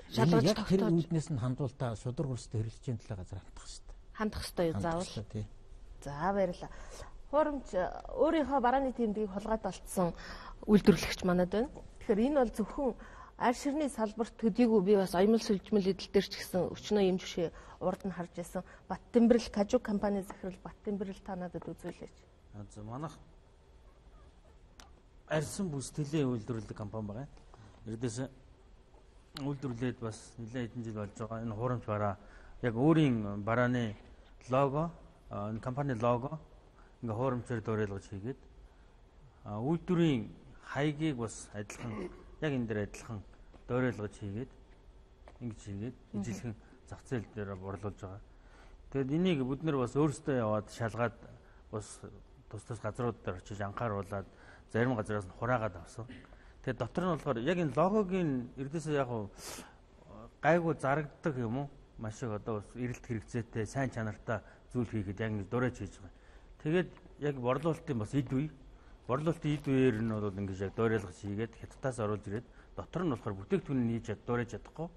[SPEAKER 1] шалгаж тогтоож
[SPEAKER 7] тэр үүднээс нь хандуултаа шудар хөрстэй хэрэглэгчийн талаа газар
[SPEAKER 1] хандах хэрэгтэй юу заавал за баярлаа хуурамч өөрийнхөө барааны тэмдгийг хулгайд олцсон үйлдвэрлэгч манад байна тэгэхээр энэ бол зөвхөн арьс ширний салбарт төдийгүй би бас оюмл сүлжмэл эдэл дээр ч гэсэн өчнөө юм жишээ урд нь харж байсан Баттэмбэрэл Кажук компани захирал Баттэмбэрэл та надад үзүүлээч.
[SPEAKER 6] За манайх арьсан бүс төлөө үйлдвэрлэдэг компани байгаа. Ердөөс үйлдвэрлээд бас нэлээд хэдэн жил болж байгаа. Энэ хуурамч бараа яг өөрийн барааны лого, энэ компани лого ингээ хуурамчаар дөрөөлгөж хийгээд үйлдвэрийн хаягийг бас адилхан яг энэ дээр адилхан дөрөөлгөж хийгээд ингэж хийгээд ижилхэн зах зээл дээр борлуулж байгаа. Тэгэд энийг бид нар бас өөрсдөө яваад шалгаад бас тус газрууд дээр очиж анхааруулад зарим газраас нь хураагаад авсан. Тэгээд дотор нь болохоор яг энэ логогийн эрдээсээ яг гайгүй зарагддаг юм уу? Маш их одоо бас эрэлт хэрэгцээтэй сайн чанартай зүйл хийхэд яг ингэ дураж хийж байгаа. Тэгээд яг борлуулалтын бас эд үе борлуулалтын эд үеэр нь бол ингэж яг дөрөөлгөж хийгээд хятадаас оруулж ирээд дотор нь болохоор бүтээгдэхүүнийг хийж дуурайж чадахгүй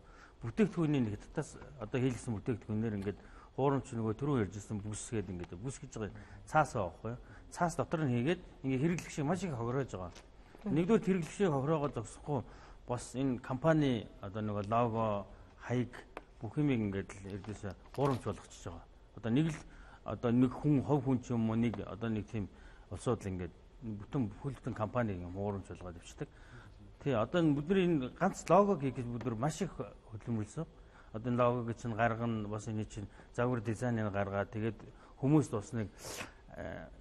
[SPEAKER 6] бүтээгдэхүүний хятадаас одоо хийлгсэн бүтээгдэхүүнээр ингээд хуурамч нөгөө түрүү ярьжсэн бүс гэдэг ингээд бүс гэж байгаа цаас байхгүй цаас дотор нь хийгээд ингээ хэрэглэх шиг маш их хохироож байгаа. Нэгдүгээр хэрэглэх шиг хохироогоо зогсохгүй бас энэ компани одоо нөгөө лого хаяг
[SPEAKER 8] бүх юмыг ингээд л эрдээсээ гурамч болгочихж байгаа. Одоо нэг л одоо нэг хүн хов хүн ч юм уу нэг одоо нэг тийм улсууд л ингээд бүтэн компаниг гурамч болгоод явчихдаг. Тий одоо бидний энэ ганц логог хийх гэж бид нар маш их хөдөлмөрлсөн. Одоо энэ логог чинь гаргана бас энэ чинь загвар дизайныг гаргаад тэгээд хүмүүст бас нэг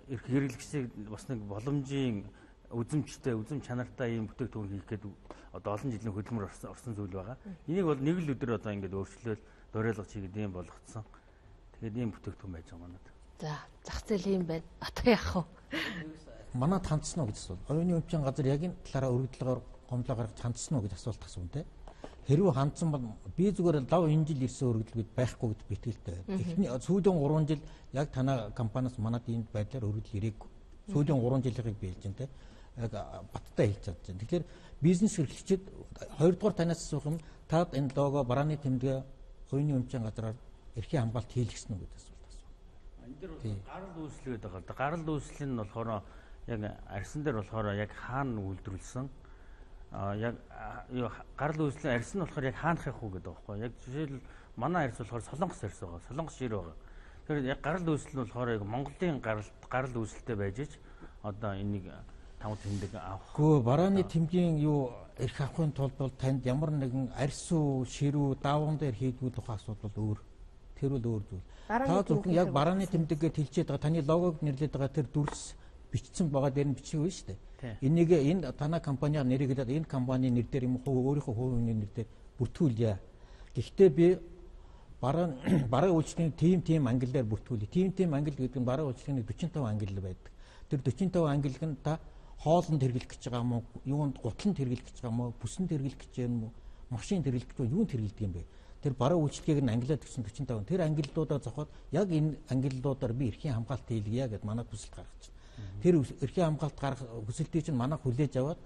[SPEAKER 8] эрх хэрэглэгчийг бас нэг боломжийн үзэмжтэй, үзэм чанартай ийм бүтээгдэхүүн хийх гэдэг одоо олон жилийн хөдөлмөр орсон зүйл байгаа. Энийг бол нэг л өдөр одоо ингээд өөрчлөөл дуурайлгач хийгээд ийм болгоцсон. Тэгээд ийм бүтээгдэхүүн байж байгаа манад.
[SPEAKER 1] За, зах зээл юм байна. Одоо яах вэ?
[SPEAKER 7] Манад хандсан уу гэж асуул. Оюуны өмчийн газар яг энэ талаараа өргөдлөгөөр гомдлоо гаргаж хандсан уу гэж асуулт асуун те. Хэрвээ хандсан бол би зүгээр лав энэ жил ирсэн өргөдлөгөд байхгүй гэдэгт битгэлтэй байна. Эхний сүүлийн 3 жил яг танай компаниас манад энд байдлаар өргөдөл ирээгүй. Сүүлийн 3 жилийнхыг би хэлж байна те. Яг баттай хэлж чадж байна. Тэгэхээр бизнес эрхлэгчид 2 дугаар танаас асуух юм та энэ лого барааны тэмдэг оюуны өмчийн газраар эрхийн хамгаалт хийлгэсэн үү гэдэг асуулт асуу.
[SPEAKER 8] Энэ дэр гарал үүслгээд байгаа л да. Гарал үүсэл нь болохоор яг арьсан дээр болохоор яг хаана үйлдвэрлэсэн яг гарал үүслийн арьс нь болохоор яг хаанах яах уу гэдэг байхгүй. Яг жишээл манай арьс болохоор Солонгос арьс байгаа. Солонгос шир байгаа. Тэгэхээр яг гарал үүсэл нь болохоор яг Монголын гарал үүсэлтэй байж ич одоо энийг тав тэмдэг авах.
[SPEAKER 7] Гэхдээ барааны тэмдгийн юу эрх авахын тулд бол танд ямар нэгэн арьс уу, шир үү, дааван дээр хийдгүү тухай асуудал бол өөр. Тэр бол өөр зүйл. Та зөвхөн яг барааны тэмдэггээ тэлчээд байгаа таны логог нэрлээд байгаа тэр дүрс бичсэн байгаа дээр нь бичих үе шүү дээ. Энийг энэ танай компанийн нэрийг хэлээд энэ компанийн нэр дээр юм өөрийнхөө хувийн нэр дээр бүртгүүлье. Гэхдээ би бараа үйлчлэгийн тим ангиллаар бүртгүүлье. Тим ангил гэдэг нь бараа үйлчлэгийн 45 ангил байдаг. Тэр 45 ангилг нь та хоолнд хэрэглэх гэж байгаа мó, юунд гутланд хэрэглэх гэж байгаа мó, бүсэнд хэрэглэх гэж юм уу, машин хэрэглэх гэж юунд хэрэглэдэг юм бэ? Тэр бараа үйлчлэгийг нь ангилаад гэсэн 45. Тэр ангиллуудаа зохиод яг энэ ангиллуудаар би эрхийн хамгаалт хийлгэе гэд манай хүсэлт гаргаж байна. Тэр эрхийн хамгаалт гаргах хүсэлтийг чинь манайх хүлээж аваад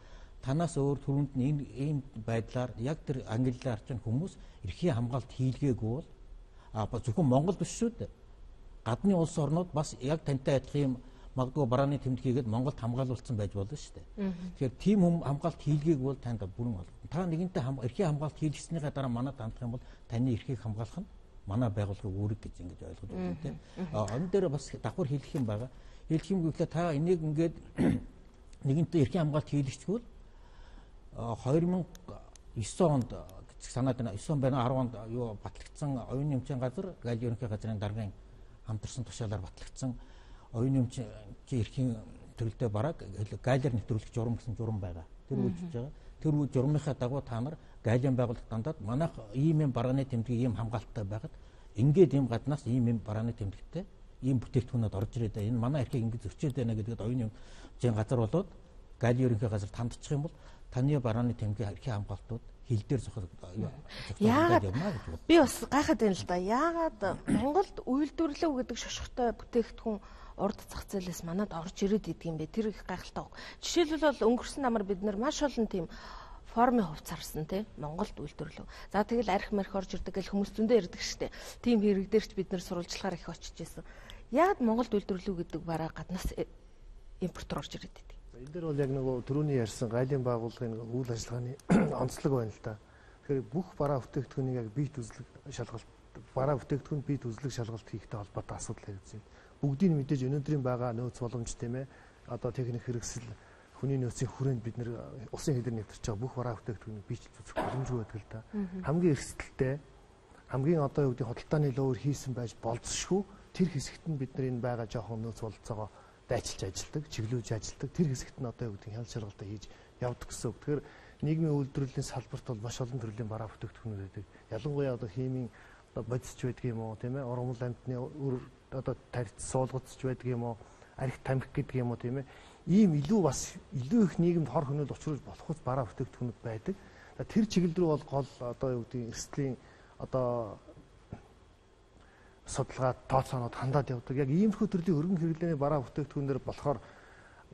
[SPEAKER 7] танаас өөр түрүүнд нь ийм байдлаар яг тэр ангиллаар чинь хүмүүс эрхийн хамгаалт хийлгээгүй бол зөвхөн Монгол биш шүү дээ. Гадны улс орнууд бас яг тантай адилхан юм магадгүй барааны тэмдгийг Монголд хамгаалуулсан байж болно шүү дээ. Тэгэхээр тийм хүм хамгаалт хийлгээгүй бол танд бүрэн болно. Та нэгэнтээ эрхийн хамгаалт хийлгэснийхаа дараа манад хандах юм бол таны эрхийг хамгаалах нь манай байгууллагын үүрэг гэж ингэж ойлгож байна тийм. Энэ дээр бас давхар хэлэх юм байгаа. Хэлэх юм гэвэл та энийг ингээд нэгэнтээ эрхийн хамгаалт хийлгэчихвэл 2009 онд санаад байна. 9 он байна 10 онд юу батлагдсан оюуны өмчийн газар Галийн ерөнхий газрын даргын хамтарсан тушаалаар батлагдсан оюуны өмчийн эрхийн төрөлтэй бараг Гаалиар нэвтрүүлэх журам гэсэн журам байгаа. Тэр үйлчилж байгаа. Тэр журмынхаа дагуу та нар Гаалиан байгууллагад дандаад манайх ийм барааны тэмдэг ийм хамгаалттай байгаад ингээд ийм гаднаас ийм барааны тэмдэгтэй ийм бүтээгдэхүүнүүд орж ирээд энэ манай эрхийг ингэж зөрчөөд байна гэдэгт оюуны өмчийн газар болоод Гаалиан ерөнхий газар тандчих юм бол таны барааны тэмдгийн эрхийн хамгаалтууд хил дээр зохиол
[SPEAKER 1] яагаад би бас гайхаад байна л да. Яагаад Монголд үйлдвэрлэв гэдэг шошготой бүтээгдэхүүн урд зах зээлээс манад орж ирээд идэг юм бэ? Тэр их гайхалтай. Жишээлбэл бол өнгөрсөн намар бид нар маш олон тийм формын хувц харсан тий Монголд үйлдвэрлэв. За тэгэл арх марх орж ирдэг гэл хүмүүс зөндөө ирдэг штэ. Тийм хэрэг дээрч бид нар сурвалжлагаар их очиж байсан. Яагаад Монголд үйлдвэрлэв гэдэг бараа гаднаас импортоор орж ирээд идэг?
[SPEAKER 5] Энэ дээр бол яг нөгөө түрүүний ярьсан Галийн байгууллагын үйл ажиллагааны онцлог байна л да. Тэгэхээр бүх бараа бүтээгдэхүүнийг яг бие төзлөг шалгалт бараа бүтээгдэхүүн бие төзлөг шалгалт хийхтэй холбоотой асуудал хэрэгжиж байна. Бүгдийг мэдээж өнөөдрийн байгаа нөөц боломж тийм ээ. Одоо техник хэрэгсэл хүний нөөцийн хүрээнд бид нэр улсын хилээр нэвтэрч байгаа бүх бараа бүтээгдэхүүнийг бие төзлөх боломжгүй байдаг л да. Хамгийн эрсдэлтэй хамгийн одоо юу гэдэг худалдааны луур хийсэн байж болцсохгүй тэр хэсэгт нь бид нар энэ байгаа жоохон нөөц бололцоогоо дайчилж ажилдаг, чиглүүлж ажилдаг. Тэр хэсэгт нь одоо юу гэдэг хяналт шалгалтаа хийж явдаг гэсэн үг. Тэгэхээр нийгмийн үйлдвэрлэлийн салбарт бол маш олон төрлийн бараа бүтээгдэхүүнүүд байдаг. Ялангуяа одоо химийн одоо бодисч байдаг юм уу, тийм ээ? Ургамал амьтны одоо тарьц суулгацч байдаг юм уу? Арх тамхи гэдэг юм уу, тийм ээ? Ийм илүү их нийгэмд хор хөнөөл учруулж болох бараа бүтээгдэхүүнүүд байдаг. Тэр чиглэл рүү бол гол одоо юу гэдэг эрсдлийн одоо судалгаа тооцоонууд хандаад явдаг. Яг иймэрхүү төрлийн өргөн хэрэглээний бараа бүтээгдэхүүнээр болохоор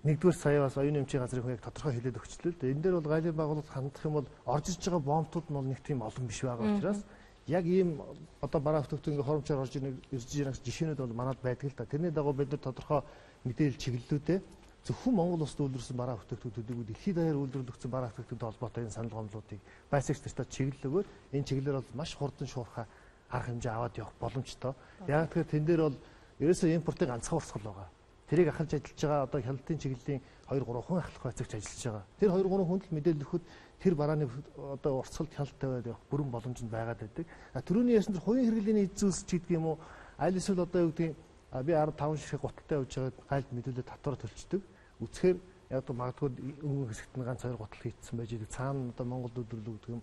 [SPEAKER 5] нэгдүгээр сая бас оюуны өмчийн газрын хүн яг тодорхой хэлээд өгчлээ л дээ. Энэ дээр бол Галийн байгууллагад хандах юм бол орж ирж байгаа бомбтууд нь бол нэг тийм олон биш байгаа учраас яг ийм одоо бараа бүтээгдэхүүн хоромчоор орж ирж байгаа жишээнүүд бол манад байдаг л да. Тэрний дагуу бид нар тодорхой мэдээлэл чиглэлүүдээ зөвхөн Монгол улсад үйлдвэрлэсэн бараа бүтээгдэхүүнүүдийг дэлхийд даяар үйлдвэрлэгдсэн бараа бүтээгдэхүүнтэй холбоотой энэ санал гомдлуудыг байсагч нартаа чиглэлөөр энэ чиглэлээр бол маш хурдан шуурхай арга хэмжээ аваад явах боломжтой. Яг тэгэхээр тэн дээр бол ерөөсөө импортын ганцхан урсгал байгаа. Тэрийг ахалж ажиллаж байгаа одоо хяналтын чиглэлийн 2-3 хүн ахлах байцаагч ажиллаж байгаа. Тэр 2-3 хүнд л мэдээлэл өгөхөд тэр барааны одоо урсгалд хяналт тавиад явах бүрэн боломж нь байгаад байдаг. Түрүүний ярьсан тэр хувийн хэрэглээний эд зүйлс ч гэдэг юм уу, аль эсвэл одоо юу гэдэг би 15 ширхэг гуталтай явж байгаад гайлд мэдүүлээ татвар төлчдөг. Үцхээр яг одоо магадгүй өмнө хэсэгт нь ганц 2 гутал хийцсэн байж байгаа. Цаана одоо Монгол өдөрлөг гэдэг юм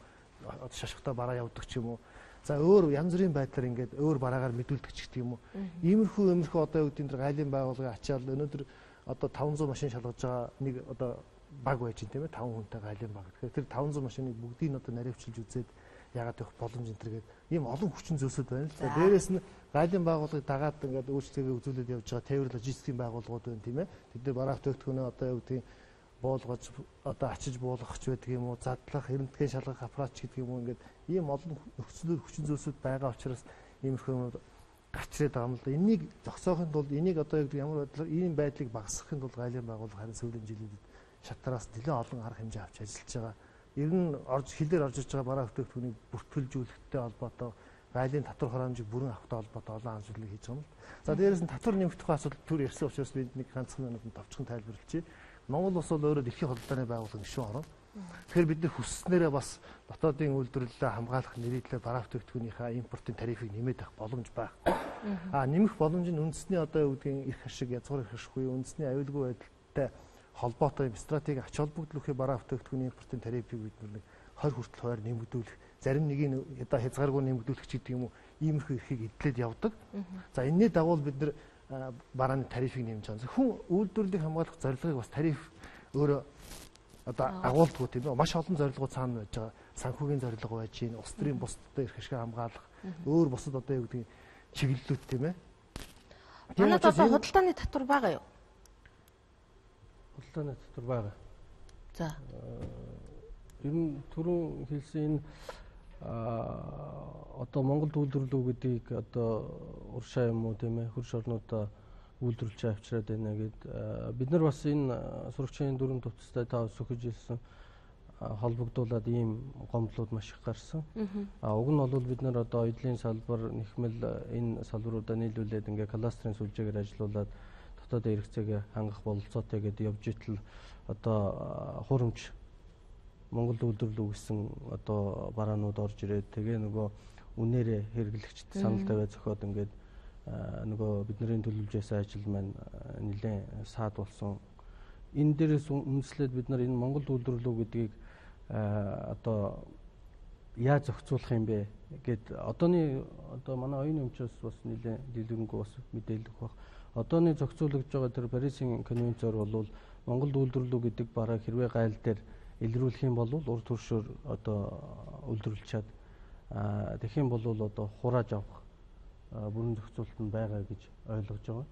[SPEAKER 5] шашхтаа бараа явдаг ч юм уу. За өөр янз бүрийн байдлаар ингээд өөр бараагаар мэдүүлдэг ч гэдэг юм уу. Иймэрхүү одоо юу гэдэг нь гайлын байгууллагын ачаал өнөөдөр одоо 500 машин шалгаж байгаа нэг одоо баг байж тийм ээ 5 хүнтэй гайлын баг. Тэгэхээр тэр 500 машиныг бүгдийг нь одоо наривчилж үзээд яагаад явах боломж энэ төргээд ийм олон хүчин зүйлсүүд байна л. За дээрэс нь гайлын байгууллагыг дагаад ингээд өөрчлөлтөө үзүүлээд явж байгаа тээвэр логистикийн байгууллагууд байна тийм ээ. Тэд нар бараа бүтээгдэхүүнээ одоо юу гэдэг буулгаж одоо ачиж буулгахч байдаг юм уу, задлах, эрдэнэтгийн шалгах аппарат гэдэг юм уу ингээд ийм олон нөхцөлөөр хүчин зүйлсүүд байгаа учраас иймэрхүү юм гарч ирээд байгаа юм л да. Энийг зогсоохын тулд энийг одоо юу гэдэг ямар байдлаар ийм байдлыг багасгахын тулд гайлын байгууллага харин сүүлийн жилүүдэд шатараас нэлээд олон арга хэмжээ авч ажиллаж байгаа. Ер нь хилээр орж иж байгаа бараа бүтээгдэхүүнийг бүртгүүлжүүлэхтэй холбоотой гайлын татвар хараамжийг бүрэн авахтай холбоотой олон анзуурлыг хийж байгаа юм л. За дээрээс нь татвар нэмэгдэх асуудал төр ярьсан учраас би нэг ганцхан нэг товчхон тайлбарлалчээ. Монгол улс бол өөрөө дэлхийн холбооны байгууллага гишүүн орон. Тэгэхээр бид нар хүсснээрээ бас дотоодын үйлдвэрлэлээ хамгаалах нэрийдлээ бараа бүтээгдэхүүнийхээ импортын тарифыг нэмээд авах боломж байхгүй. Нэмэх боломж нь үндэсний одоо юу гэдгийг эрх ашиг, язгуур эрх ашиг буюу үндэсний аюулгүй байдалтай холбоотой стратеги ач холбогдлохын бараа бүтээгдэхүүний импортын тарифыг бид нэг 20 хүртэл хуваар нэмэгдүүлэх, зарим нэг нь одоо хязгааргүй нэмэгдүүлэх гэдэг юм уу, иймэрхүү эрхийг эдлээд явдаг. За энэний дагуу бид нар барааны тарифыг нэмж байгаа. Хүн үйлдвэрлэлийг хамгаалах зорилгыг бас тариф өөрөө одоо агуулдаг тийм ээ. Маш олон зорилгоо цаана байж байгаа. Санхүүгийн зорилго байж гин, улс төрийн бусдад эрх ашиг хамгаалах, өөр бусад одоо юу гэдэг чиглэлүүд тийм ээ.
[SPEAKER 1] Манайд одоо худалдааны татвар байгаа юу?
[SPEAKER 2] Худалдааны татвар байгаа.
[SPEAKER 1] За.
[SPEAKER 2] Ер нь түрүүн хэлсэн энэ одоо Монгол үйлдвэрлэл гэдгийг одоо уршаа юм уу тийм ээ хөрш орнуудаа үйлдвэрлэж авчираад байна гэд бид нар бас энэ сурагчийн дөрөв төвцтэй та сөхөж хэлсэн холбогдуулаад ийм гомдлууд маш их гарсан. Уг нь бол бид нар одоо эдлийн салбар нэхмэл энэ салбаруудаа нийлүүлээд ингээ кластерын сүлжээгээр ажилуулад дотоодын хэрэгцээг хангах бололцоотой гэдээ явж итэл одоо хурамч Монгол үйлдвэрлэл гэсэн одоо бараанууд орж ирээд тэгээ нөгөө үнээрээ хэрэглэгчд санал тавиа зохиод ингээд нөгөө бидний төлөвлөж байсан ажил маань нэлээд саад болсон. Энэ дээрээс үндэслээд бид нар энэ Монгол үйлдвэрлэл гэдгийг одоо яаж зохицуулах юм бэ гэд одооний одоо манай оюуны өмчөөс бас нэлээд дэлгэрэнгүй бас мэдээлэл өгөх. Одооний зохицуулагдж байгаа тэр Парисын конвенцоор бол Монгол үйлдвэрлэл гэдэг бараа хэрвээ гайл дээр илрүүлэх юм бол урд төршөөр одоо үйлдвэрлэж чад тэгэх юм бол одоо хурааж авах бүрэн зохицуулалт нь байгаа гэж ойлгож байгаа.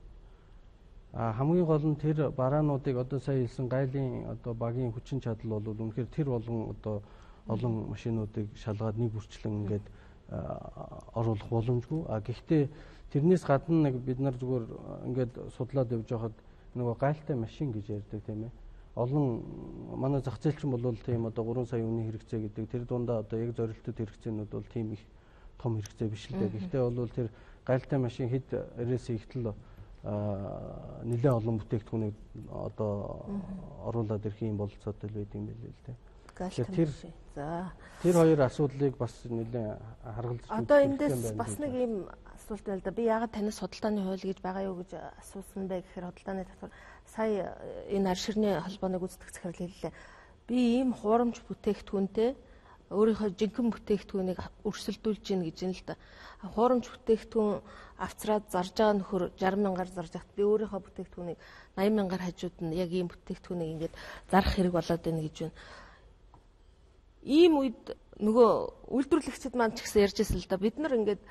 [SPEAKER 2] Хамгийн гол нь тэр бараануудыг одоо сая хэлсэн гайлын одоо багийн хүчин чадал бол үнэхээр тэр болгон одоо олон машинуудыг шалгаад нэг бүрчлэн ингээд оруулах боломжгүй. Гэхдээ тэрнээс гадна нэг бид нар зүгээр ингээд судлаад явж байхад нөгөө гайлтай машин гэж ярьдаг тийм ээ. Олон манай зах зээлчин бол тийм одоо 3 сая үнийн хэрэгцээ гэдэг тэр дундаа одоо яг зорилттой хэрэгцээнүүд бол тийм их том хэрэгцээ биш л дээ. Гэхдээ бол тэр гайлтай машин хэд эрээс ихтэл нэлээд олон бүтээгдэхүүнийг одоо оруулаад ирэх юм бололцоотой л байдаг юм билээ л дээ.
[SPEAKER 1] Гайлтай машин. За.
[SPEAKER 2] Тэр хоёр асуудлыг бас нэлээд харгалзаж үзэх.
[SPEAKER 1] Одоо эндээс бас нэг юм асуулт байл да. Би яагаад танаас худалдааны хууль гэж байгаа юу гэж асуусан бэ гэхээр худалдааны татвар сая энэ ар ширний холбооныг үздэг захирал хэллээ. Би ийм хуурамч бүтээгдэхүүнтэй өөрийнхөө жинхэнэ бүтээгдэхүүнийг өрсөлдүүлж гин гэж юм л да. Хуурамч бүтээгдэхүүн авцраад зарж байгаа нөхөр 60 мянгаар зарж хат би өөрийнхөө бүтээгдэхүүнийг 80 мянгаар хажууд нь яг ийм бүтээгдэхүүнийг ингээд зарах хэрэг болоод байна гэж байна. Ийм үед нөгөө үйлдвэрлэгчид маань ч гэсэн ярьжсэн л да. Бид нар ингээд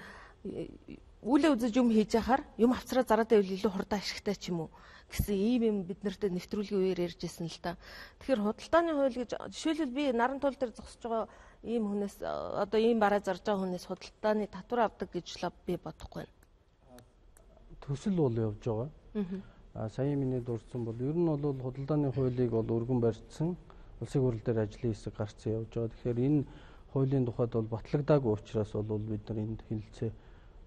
[SPEAKER 1] үүлээ үзэж юм хийж яхаар юм авцраа зараад байвал илүү хурдан ашигтай ч юм уу гэсэн ийм бид нарт нэвтрүүлгийн үеэр ярьжсэн л да. Тэгэхээр худалдааны хууль гэж жишээлбэл би наран туул дээр зогсож байгаа ийм хүнээс одоо ийм бараа зарж байгаа хүнээс худалдааны татвар авдаг гэж л би бодохгүй байна.
[SPEAKER 2] Төсөл бол явж байгаа. Сая миний дурдсан бол ер нь бол худалдааны хуулийг бол өргөн барьцсан улсын хурал дээр ажлын хэсэг гарцсан явж байгаа. Тэгэхээр энэ хуулийн тухайд бол батлагдаагүй учраас бол бид нар энд хэлэлцээ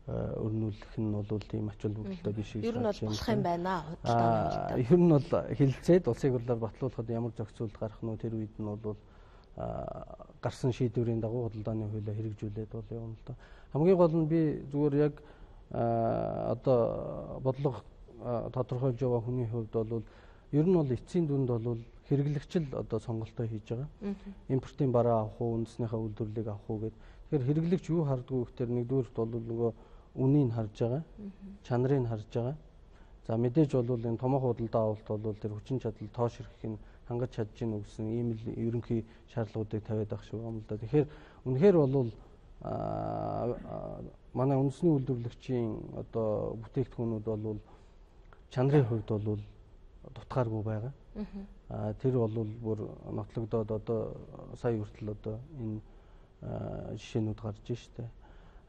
[SPEAKER 2] өрнүүлэх нь бол тийм ач холбогдолтой биш гэж
[SPEAKER 1] ер нь бол болох юм байна аа.
[SPEAKER 2] Ер нь бол хэлэлцээд улсын хурлаар батлуулахад ямар зохицуулт гарах нь тэр үед нь бол гарсан шийдвэрийн дагуу худалдааны хуулиа хэрэгжүүлээд бол явна л да. Хамгийн гол нь би зүгээр яг одоо бодлого тодорхойлж байгаа хүний хувьд бол ер нь бол эцсийн дүнд бол хэрэглэгчл одоо сонголтоо хийж байгаа. Импортын бараа авах уу, үндэснийхээ үйлдвэрлэлийг авах уу гэдэг. Тэгэхээр хэрэглэгч юу хардггүй гэхээр нэгдүгээрт бол нөгөө үнийг харж байгаа, чанарыг харж байгаа. За мэдээж бол энэ томоохон худалдаа авалт бол тэр хүчин чадал тоош ирэхийг хангаж чадж гин гэсэн ийм л ерөнхий шаардлагуудыг тавиад байх шиг юм л да. Тэгэхээр үнэхээр бол манай үндэсний үйлдвэрлэгчийн одоо бүтээгдэхүүнүүд бол чанарын хувьд бол дутгааргүй байгаа. Тэр бол бүр нотлогдоод одоо сая хүртэл одоо энэ жишээнүүд гарч штэ.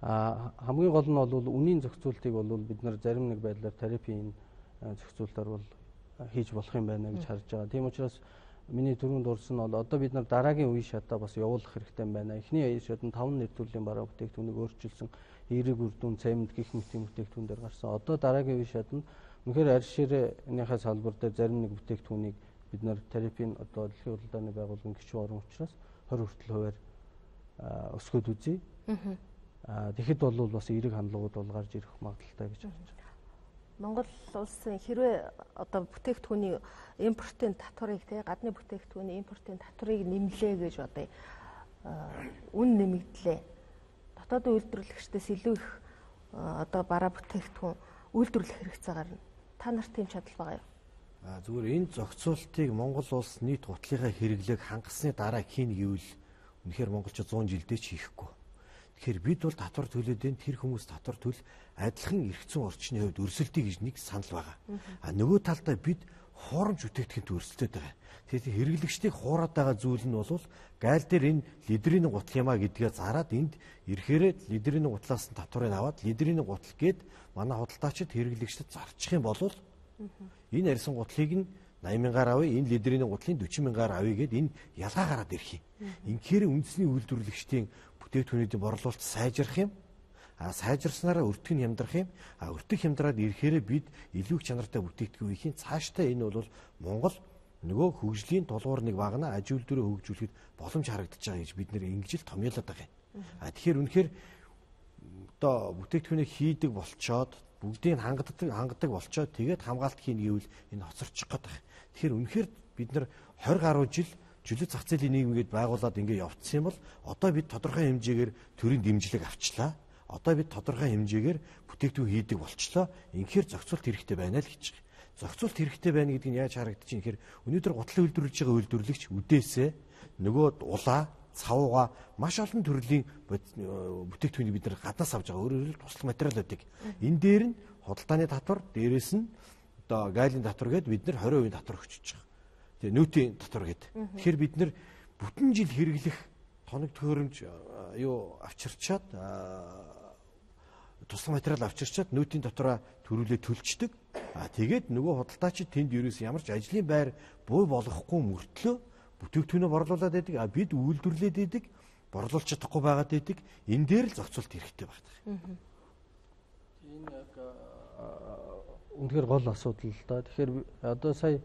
[SPEAKER 2] Хамгийн гол нь бол үнийн зохицуултыг бол бид нар зарим нэг байдлаар терапийн зохицуултаар бол хийж болох юм байна гэж харж байгаа. Тийм учраас миний түрүүнд дурсан бол одоо бид нар дараагийн үе шатаа бас явуулах хэрэгтэй байна. Эхний үе шат нь 5 нэр төрлийн бараа бүтээгдэхүүнийг өөрчилсөн эерэг үр дүн, цемент гэх мэтийн бүтээгдэхүүн дээр гарсан. Одоо дараагийн үе шат нь үнэхээр арьс ширээний салбар дээр зарим нэг бүтээгдэхүүнийг бид нар терапийн одоо дэлхийн худалдааны байгууллагын гишүүн орон учраас 20 хүртэл хувиар өсгөөд үзье. Тэгэхэд бол бас эерэг хандлагууд бол гарч ирэх магадaltaй гэж харж байна.
[SPEAKER 1] Монгол улсын хэрвээ одоо бүтээгдэхүүний импортын татварыг гадны бүтээгдэхүүний импортын татварыг нэмлээ гэж бодъё. Үн нэмэгдлээ. Дотоодын үйлдвэрлэгчдээс илүү их одоо бараа бүтээгдэхүүн үйлдвэрлэх хэрэгцээ гарна. Та нарт тийм чадал байгаа юу?
[SPEAKER 4] Зүгээр энэ зохицуултыг Монгол улс нийт гутлынхаа хэрэглээг хангасны дараа хийн гэвэл үнэхээр монголчууд 100 жилдээ ч хийхгүй. Тэгэхээр бид бол татвар төлөөд энэ тэр хүмүүс татвар төл адилхан эрх зүйн орчны хувьд өрсөлдөе гэж нэг санал байгаа. Нөгөө талдаа бид хуурамч бүтээгдэхүүнт өрсөлдөд байгаа. Тэгэхээр хэрэглэгчдийг хуураад байгаа зүйл нь бол гайл дээр энэ лидерийн гутал юмаа гэдгээ зараад энд ирэхээр лидерийн гутлаас нь татварыг аваад лидерийн гутал гээд манай худалдаачид хэрэглэгчдэд зарчих юм бол энэ арьсан гутлыг нь 80,000-аар авъя, энэ лидерийн гутлын 40,000-аар авъя гэд энэ ялгаа гараад ирэх юм. Инхээр үндэсний үйлдвэрлэгчдийн бүтээгдэхүүнүүдийн борлуулалт сайжрах юм. Сайжирснараа өртөг нь хямдрах юм. Өртөг хямдраад ирэхээр бид илүү их чанартай бүтээгдэхүүн хийхин цаашдаа энэ бол Монгол нөгөө хөгжлийн тулгуур нэг багна аж үйлдвэрээ хөгжүүлэхэд боломж харагдаж байгаа гэж бид нэр ингэж л томьёолоод байгаа юм. Тэгэхээр үнэхээр одоо бүтээгдэхүүнээ хийдэг болчоод бүгдийг хангадаг болчоод тэгээд хамгаалт хийн гэвэл энэ хоцорчих гээд байна. Тэгэхээр үнэхээр бид нар 20 гаруй жил чөлөө зах зээлийн нийгэмгээд байгуулад ингэ явцсан юм бол одоо бид тодорхой хэмжээгээр төрийн дэмжлэг авчлаа. Одоо бид тодорхой хэмжээгээр бүтээгдэхүүн хийдэг болчлоо. Инхээр зохицуулт хэрэгтэй байна л гэж байгаа. Зохицуулт хэрэгтэй байна гэдгийг нь яаж харагдаж байна гэхээр өнөөдөр гутлын үйлдвэрлэж байгаа үйлдвэрлэгч үдээсээ нөгөө улаа, цавууга маш олон төрлийн бүтээгдэхүүнийг бид нар гаднаас авч байгаа. Өөрөөр хэлбэл туслах материалуудыг. Энэ дээр нь худалдааны татвар, дээрээс нь одоо гайлын татвар гэдээ бид нар 20% татвар өгч байгаа. Тэгээ нүүтийн татвар гэдэг. Тэгэхээр бид нар бүтэн жил хэрэглэх тоног төхөөрөмж авчирчаад туслах материал авчирчаад нүүтийн татвараа төрүүлээ төлчдөг. Тэгээд нөгөө худалдаачид тэнд ерөөс ямар ч ажлын байр буу болгохгүй мөртлөө бүтээгдэхүүнээ борлуулад байдаг. Бид үйлдвэрлээд байдаг, борлуулж чадахгүй байгаад байдаг. Энэ дээр л зохицуулт хэрэгтэй байна.
[SPEAKER 2] Энэ яг үнэхээр гол асуудал л да. Тэгэхээр одоо сая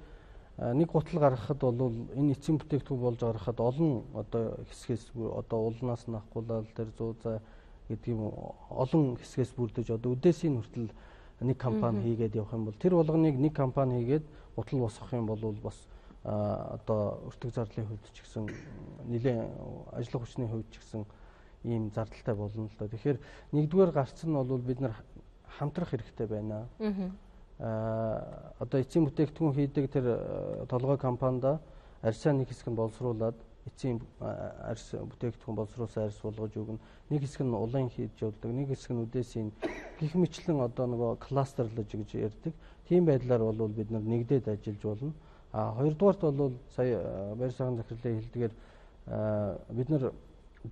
[SPEAKER 2] нэг гутал гаргахад бол энэ эцсийн бүтээгдэхүүн болж гаргахад олон одоо хэсгээс одоо улнаас нь ахгуулаад тэр 100 гэдэг юм олон хэсгээс бүрдэж одоо үдээсийн хүртэл нэг компани хийгээд явах юм бол тэр болгоныг нэг компани хийгээд гутал босгох юм бол бас одоо өртөг зардлын хувьд ч гэсэн нэлээд ажлын хүчний хувьд ч гэсэн ийм зардалтай болно л да. Тэгэхээр нэгдүгээр гарц нь бол бид нар хамтрах хэрэгтэй байна. Одоо эцсийн бүтээгдэхүүн хийдэг тэр толгой компанида арьсаа нэг хэсэг нь боловсруулад эцсийн арьс бүтээгдэхүүн боловсруулсан арьс болгож өгнө. Нэг хэсэг нь улаан хийж явуулдаг, нэг хэсэг нь үдээсийн гих мэтлэн одоо нөгөө кластерлж гэж ярьдаг. Тийм байдлаар бол бид нар нэгдээд ажиллаж болно. Хоёрдугаарт бол сая байр сахарын захирлын хэлдгээр бид нар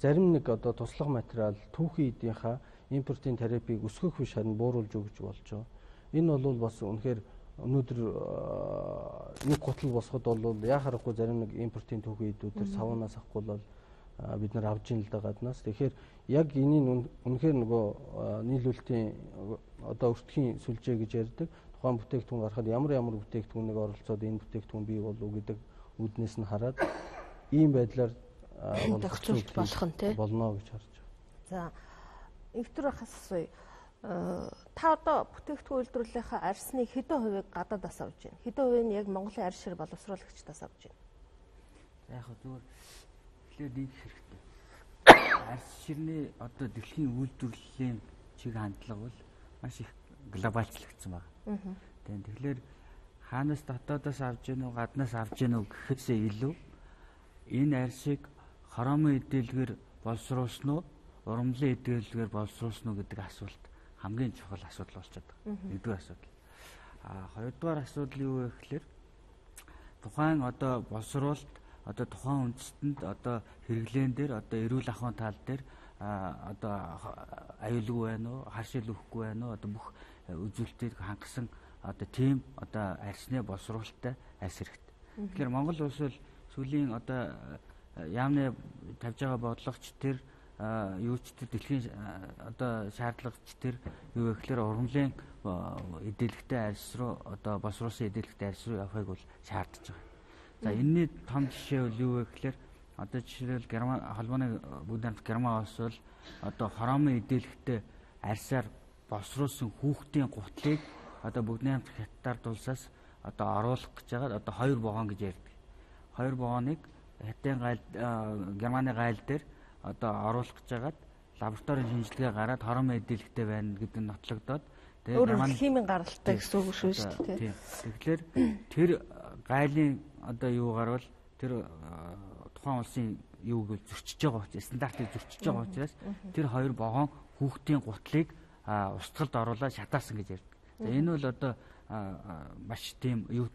[SPEAKER 2] зарим нэг одоо туслах материал түүхийн эдийнхаа импортын тарифыг өсгөх биш харин бууруулж өгч болж байгаа. Энэ бол бас үнэхээр өнөөдөр нэг гутал босоход бол яа харахгүй зарим нэг импортын түүхийн эдүүдээр савнаас авахгүй бол бид нар авж ийн л да гаднаас. Тэгэхээр яг энийг үнэхээр нөгөө нийлүүлэлтийн одоо өртгийн сүлжээ гэж ярьдаг. Тухайн бүтээгдэхүүн гарахад ямар бүтээгдэхүүнийг оролцоод энэ бүтээгдэхүүн бий болов уу гэдэг үүднээс нь хараад ийм байдлаар
[SPEAKER 1] тохицуулт болох нь тий
[SPEAKER 2] болно гэж харж байна.
[SPEAKER 1] За Виктор хас асууя. Та одоо бүтээгдэхүүн үйлдвэрлэлийнхаа арьсны хэдэн хувийг гадаадаас авж байна? Хэдэн хувийг нь яг Монголын арьс шир боловсруулагчдаас авж байна?
[SPEAKER 9] За яг зүгээр эхлээд нэг хэрэгтэй. Арьс ширний одоо дэлхийн үйлдвэрлэлийн чиг хандлага бол маш их глобалчлагдсан байна. Тэгэхээр хаанаас дотоодоос авж гэнэ үү, гаднаас авж гэнэ үү гэхээсээ илүү энэ арьсыг хромын эдэлгээр боловсруулсан уу, урамлын эдэлгээр боловсруулсан уу гэдэг асуулт хамгийн чухал асуудал болчиход байгаа. Нэгдүгээр асуудал. Хоёрдугаар асуудал юу вэ гэхээр тухайн одоо боловсруулалт одоо тухайн үндэстэнд одоо хэрэглэн дээр одоо эрүүл ахуйн тал дээр одоо аюулгүй байна уу, харшил өгөхгүй байна уу, одоо бүх үзүүлэлтийг хангасан одоо тийм одоо арьсны боловсруулалттай арьс хэрэгтэй. Тэгэхээр Монгол улс бол сүүлийн одоо яамны тавьж байгаа бодлогоч тэр юуч тэр дэлхийн одоо шаардлагач тэр юу гэхээр урамлын эдэлэгтэй арьс руу одоо боловсруулсан эдэлэгтэй арьс руу явахыг бол шаардж байгаа. За энэний том жишээ бол юу вэ гэхээр одоо жишээлбэл Герман холбооны бүгд хамт Герман улс бол одоо хромын эдэлэгтэй арьсаар боловсруулсан хүүхдийн гутлыг одоо бүгдний хамт хятадаар дулсаас одоо оруулах гэж байгаа одоо 2 вагон гэж ярьдаг. 2 вагоныг хятадын гайл Германы гайл дээр одоо оруулах гэж байгаад лабораторийн шинжилгээ гараад хромын эдэлэгтэй байна гэдэг нь нотлогдоод
[SPEAKER 1] тэгээд Германы химийн гаралтай гэсэн үг шүү дээ.
[SPEAKER 9] Тэгэхээр тэр гайлын одоо юугаар бол тэр тухайн улсын юуг бол зөрчиж байгаа учраас стандартыг зөрчиж байгаа учраас тэр 2 вагон хүүхдийн гутлыг устгалд оруулаад шатаасан гэж ярьдаг. За энэ бол одоо маш тийм их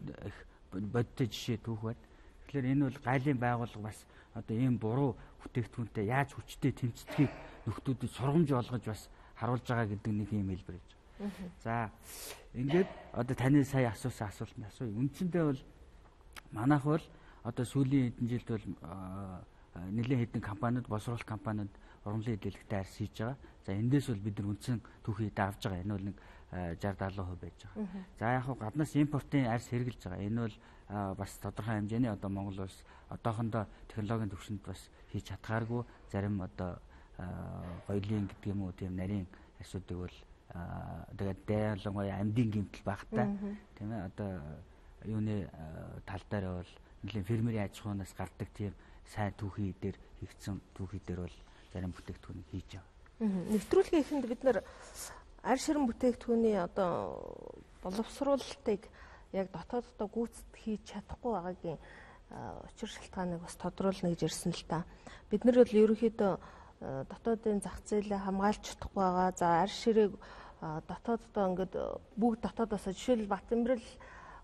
[SPEAKER 9] бодтой жишээ түүх байна. Тэгэхээр энэ бол гайлын байгууллага бас одоо ийм буруу бүтээгдэхүүнтэй яаж хүчтэй тэмцэдгийг нөхдүүдэд сургамж олгож бас харуулж байгаа гэдэг нэг юм хэлбэр гэж. За ингээд одоо таны сая асуусан асуултанд асууя. Үндсэндээ бол манайх бол одоо сүүлийн хэдэн жилд бол нэлээд хэдэн компаниуд, боловсруулалт компаниуд урамлын эдэлэгтэй арьс хийж байгаа. За эндээс бол бид нар үндсэн түүхийд авж байгаа. Энэ бол нэг 60-70% байж байгаа. За яг хуу гаднаас импортын арьс хэрэгжилж байгаа. Энэ бол бас тодорхой хэмжээний одоо Монгол улс одоохондоо технологийн түвшинд бас хийж чадхааргүй зарим одоо гоёлын гэдэг юм уу тийм нарийн арьсуудыг бол тэгээд дайрлангуй амьдын гэмтэл багтаа тийм ээ одоо юуны тал дээр бол нэлийн фермерийн аж ахуйнаас гардаг тийм сайн түүхий дээр хийгдсэн түүхий дээр бол зарим бүтээгдэхүүн хийж байгаа.
[SPEAKER 1] Нэвтрүүлгийн эхэнд бид нар арь ширэн бүтээгдэхүүний одоо боловсруулалтыг яг дотооддоо гүйцэд хийж чадахгүй байгаагийн учир шалтгааныг бас тодруулна гэж ирсэн л та. Бид нар бол ерөнхийдөө дотоодын зах зээлээ хамгаалж чадахгүй байгаа. За арь ширээ дотооддоо ингээд бүгд дотоодоос жишээл Батэмбэрэл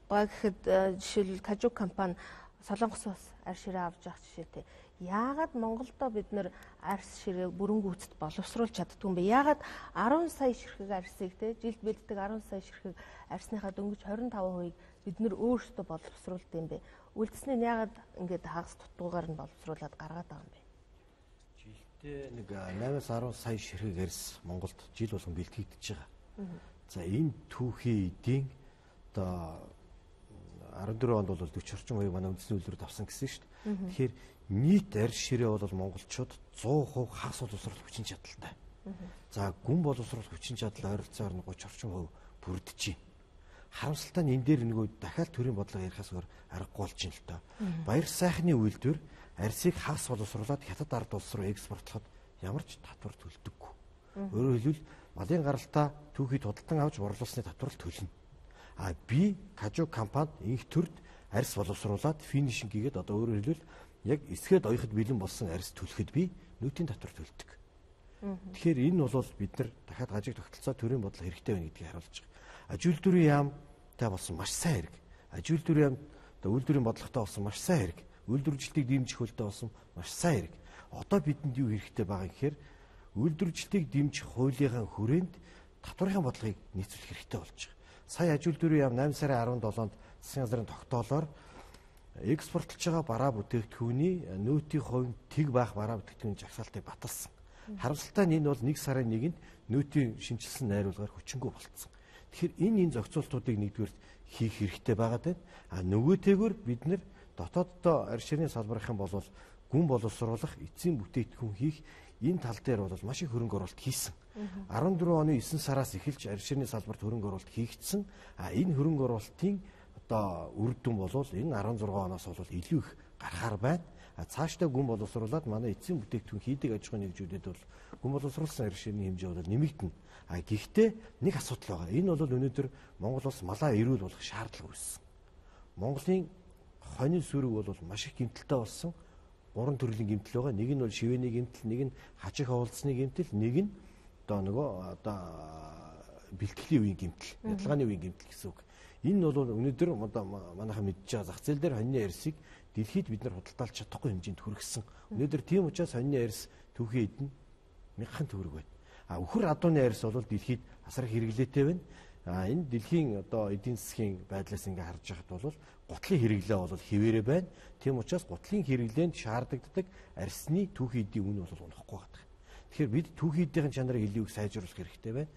[SPEAKER 1] гой гэхэд жишээл Кажук компани Солонгосоос арь ширээ авч явах жишээтэй. Яагаад Монголдо бид нэр арьс ширээг бүрэн гүйцэд боловсруулж чаддгүй юм бэ? Яагаад 10 сая ширхэг арьсыг те жилд бэлддэг 10 сая ширхэг арьсныхаа дөнгөж 25%-ыг бид нэр өөрсдөө боловсруулдаг юм бэ? Үлдснээ нь яагаад ингээд хагас дутуугаар нь боловсруулад гаргаад байгаа юм бэ?
[SPEAKER 4] Жилдээ нэг 8-10 сая ширхэг арьс Монголд жил болгон бэлтгэгдэж байгаа. За энэ түүхийн эдийн одоо 14 онд бол 40 орчим хувийг манай үндэсний үйлдвэрт авсан гэсэн шүү дээ. Тэгэхээр нийт арьс ширээ бол монголчууд 100% хагас боловсруулах хүчин чадалтай. За гүн боловсруулах хүчин чадал ойролцоогоор 30 орчим хувь бүрдэж байна. Харамсалтай нь энэ дээр нөгөө дахиад төрийн бодлого ярихаас өөр аргагүй болж байна л доо. Баяр сайхны үйлдвэр арьсыг хагас боловсруулад хятад ард улс руу экспортлоход ямар ч татвар төлдөггүй. Өөрөөр хэлбэл малын гаралтаа түүхийд худалдан авч борлуулсны татвар төлнө. А би Кажук компанид инх төрд арьс боловсруулад финишинг хийгээд одоо өөрөөр хэлбэл яг эсгээд оёход бэлэн болсон арьс төлөхөд би нүүтийн татвар төлдөг. Тэгэхээр энэ бол бид нар дахиад гажиг тогтолцоо төрийн бодлого хэрэгтэй байна гэдгийг харуулж байгаа. Аж үйлдвэрийн яамтай болсон маш сайн хэрэг. Аж үйлдвэрийн яам одоо үйлдвэрийн бодлоготой болсон маш сайн хэрэг. Үйлдвэржилтийг дэмжих хөлтэй болсон маш сайн хэрэг. Одоо бидэнд юу хэрэгтэй байгаа гэхээр үйлдвэржилтийг дэмжих хуулийнхаа хүрээнд татварын бодлогыг нийцүүлэх хэрэгтэй болж байгаа. Сая аж үйлдвэрийн яам 8 сарын 17-нд засгийн газрын тогтоолоор экспортлж байгаа бараа бүтээгдэхүүний нөөтийн хувь тэг байх бараа бүтээгдэхүүний жагсаалтыг баталсан. Харамсалтай нь энэ бол 1 сарын 1-нд нөөтийн шинжилсэн найруулгаар хүчингү болцсон. Тэгэхээр энэ зохицуултуудыг нэгдүгээр хийх хэрэгтэй байгаад байна. Нөгөөтэйгөр бид нэр дотооддоо арьс ширний салбарын бол гүн боловсруулах, эцсийн бүтээгдэхүүн хийх энэ тал дээр бол маш их хөрөнгө оруулалт хийсэн. 14 оны 9 сараас эхэлж арьс ширний салбарт хөрөнгө оруулалт хийгдсэн. Энэ хөрөнгө оруулалтын одоо үр дүн бол энэ 16 оноос бол илүү их гарахаар байна. Цаашдаа гүн боловсруулад манай эцсийн бүтээгдэхүүн хийдэг аж ахуйн нэгжүүдэд бол гүн боловсруулсан арьс ширний хэмжээ бол нэмэгдэнэ. Гэхдээ нэг асуудал байгаа. Энэ бол өнөөдөр Монгол улс малаа эрүүл болох шаардлага үүссэн. Монголын хонин сүрэг бол маш их гэмтэлтэй болсон. 3 төрлийн гэмтэл байгаа. Нэг нь бол шивэний гэмтэл, нэг нь хажих хавуулцны гэмтэл, нэг нь одоо бэлтгэлийн үеийн гэмтэл, ядалгааны үеийн гэмтэл гэсэн үг. Энэ бол өнөөдөр манайхан мэдж байгаа зах зээл дээр хоньны арьсыг дэлхийд бид нар худалдаалж чадахгүй хэмжээнд хүргэсэн. Өнөөдөр тийм учраас хоньны арьс түүхий эдэн 1000 төгрөг байна. Үхэр адууны арьс бол дэлхийд асар хэрэглээтэй байна. Энэ дэлхийн одоо эдийн засгийн байдлаас ингээ харж байхад бол гутлын хэрэглээ бол хэвээрээ байна. Тийм учраас гутлын хэрэглээнд шаардлагадаг арьсны түүхий эдийн үн бол унахгүй байгаа. Тэгэхээр бид түүхий эдийн чанарыг илүү их сайжруулах хэрэгтэй байна.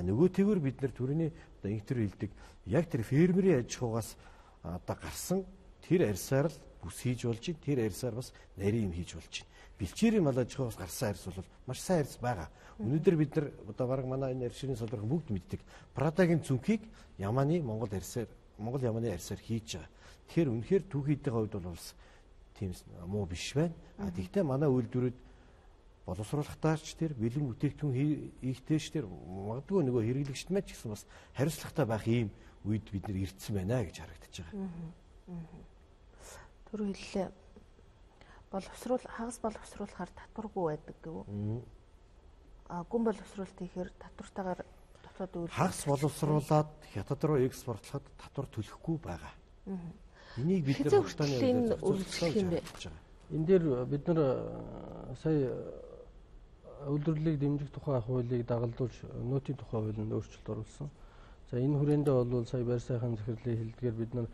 [SPEAKER 4] Нөгөөтэйгөр бид нар түрүүний одоо инхтер хэлдэг яг тэр фермерийн аж ахуйгаас одоо гарсан тэр арьсаар л бүс хийж болж байна. Тэр арьсаар бас нарийн юм хийж болж байна. Бэлчээрийн мал аж ахуйгаас гарсан арьс бол маш сайн арьс байгаа. Өнөөдөр бид нар одоо бараг манай энэ арьс ширний салбарын бүгд мэддэг. Прадагийн цүнхийг Яманы Монгол Яманы арьсаар хийж байгаа. Тэгэхээр үнэхээр түүхийдийн хувьд бол тийм муу биш байна. Тэгвэл манай үйлдвэрүүд боловсруулалтаарч тэр бэлэн бүтээгдэхүүн хийхтэйч тэр магадгүй нөгөө хэрэглэгчд маань ч гэсэн бас хариуцлагатай байх ийм үед бид нар ирдсэн байна гэж харагдаж байгаа.
[SPEAKER 1] Түр хэллээ. Хагас боловсруулахаар татваргүй байдаг гэв. Гүн боловсруулалт хийхээр татвартайгаар дотоод үйл.
[SPEAKER 4] Хагас боловсруулаад хятад руу экспортлоход татвар төлөхгүй байгаа. Энийг бид нар
[SPEAKER 1] хугацааны үргэлжлэх юм бэ.
[SPEAKER 2] Энэ дээр бид нар сая үйлдвэрлэлийг дэмжих тухай хуулийг дагалдуулж нөөтийн тухай хуулинд өөрчлөлт оруулсан. За энэ хүрээндээ бол сая байр сайхан захирлын хэлдгээр бид нар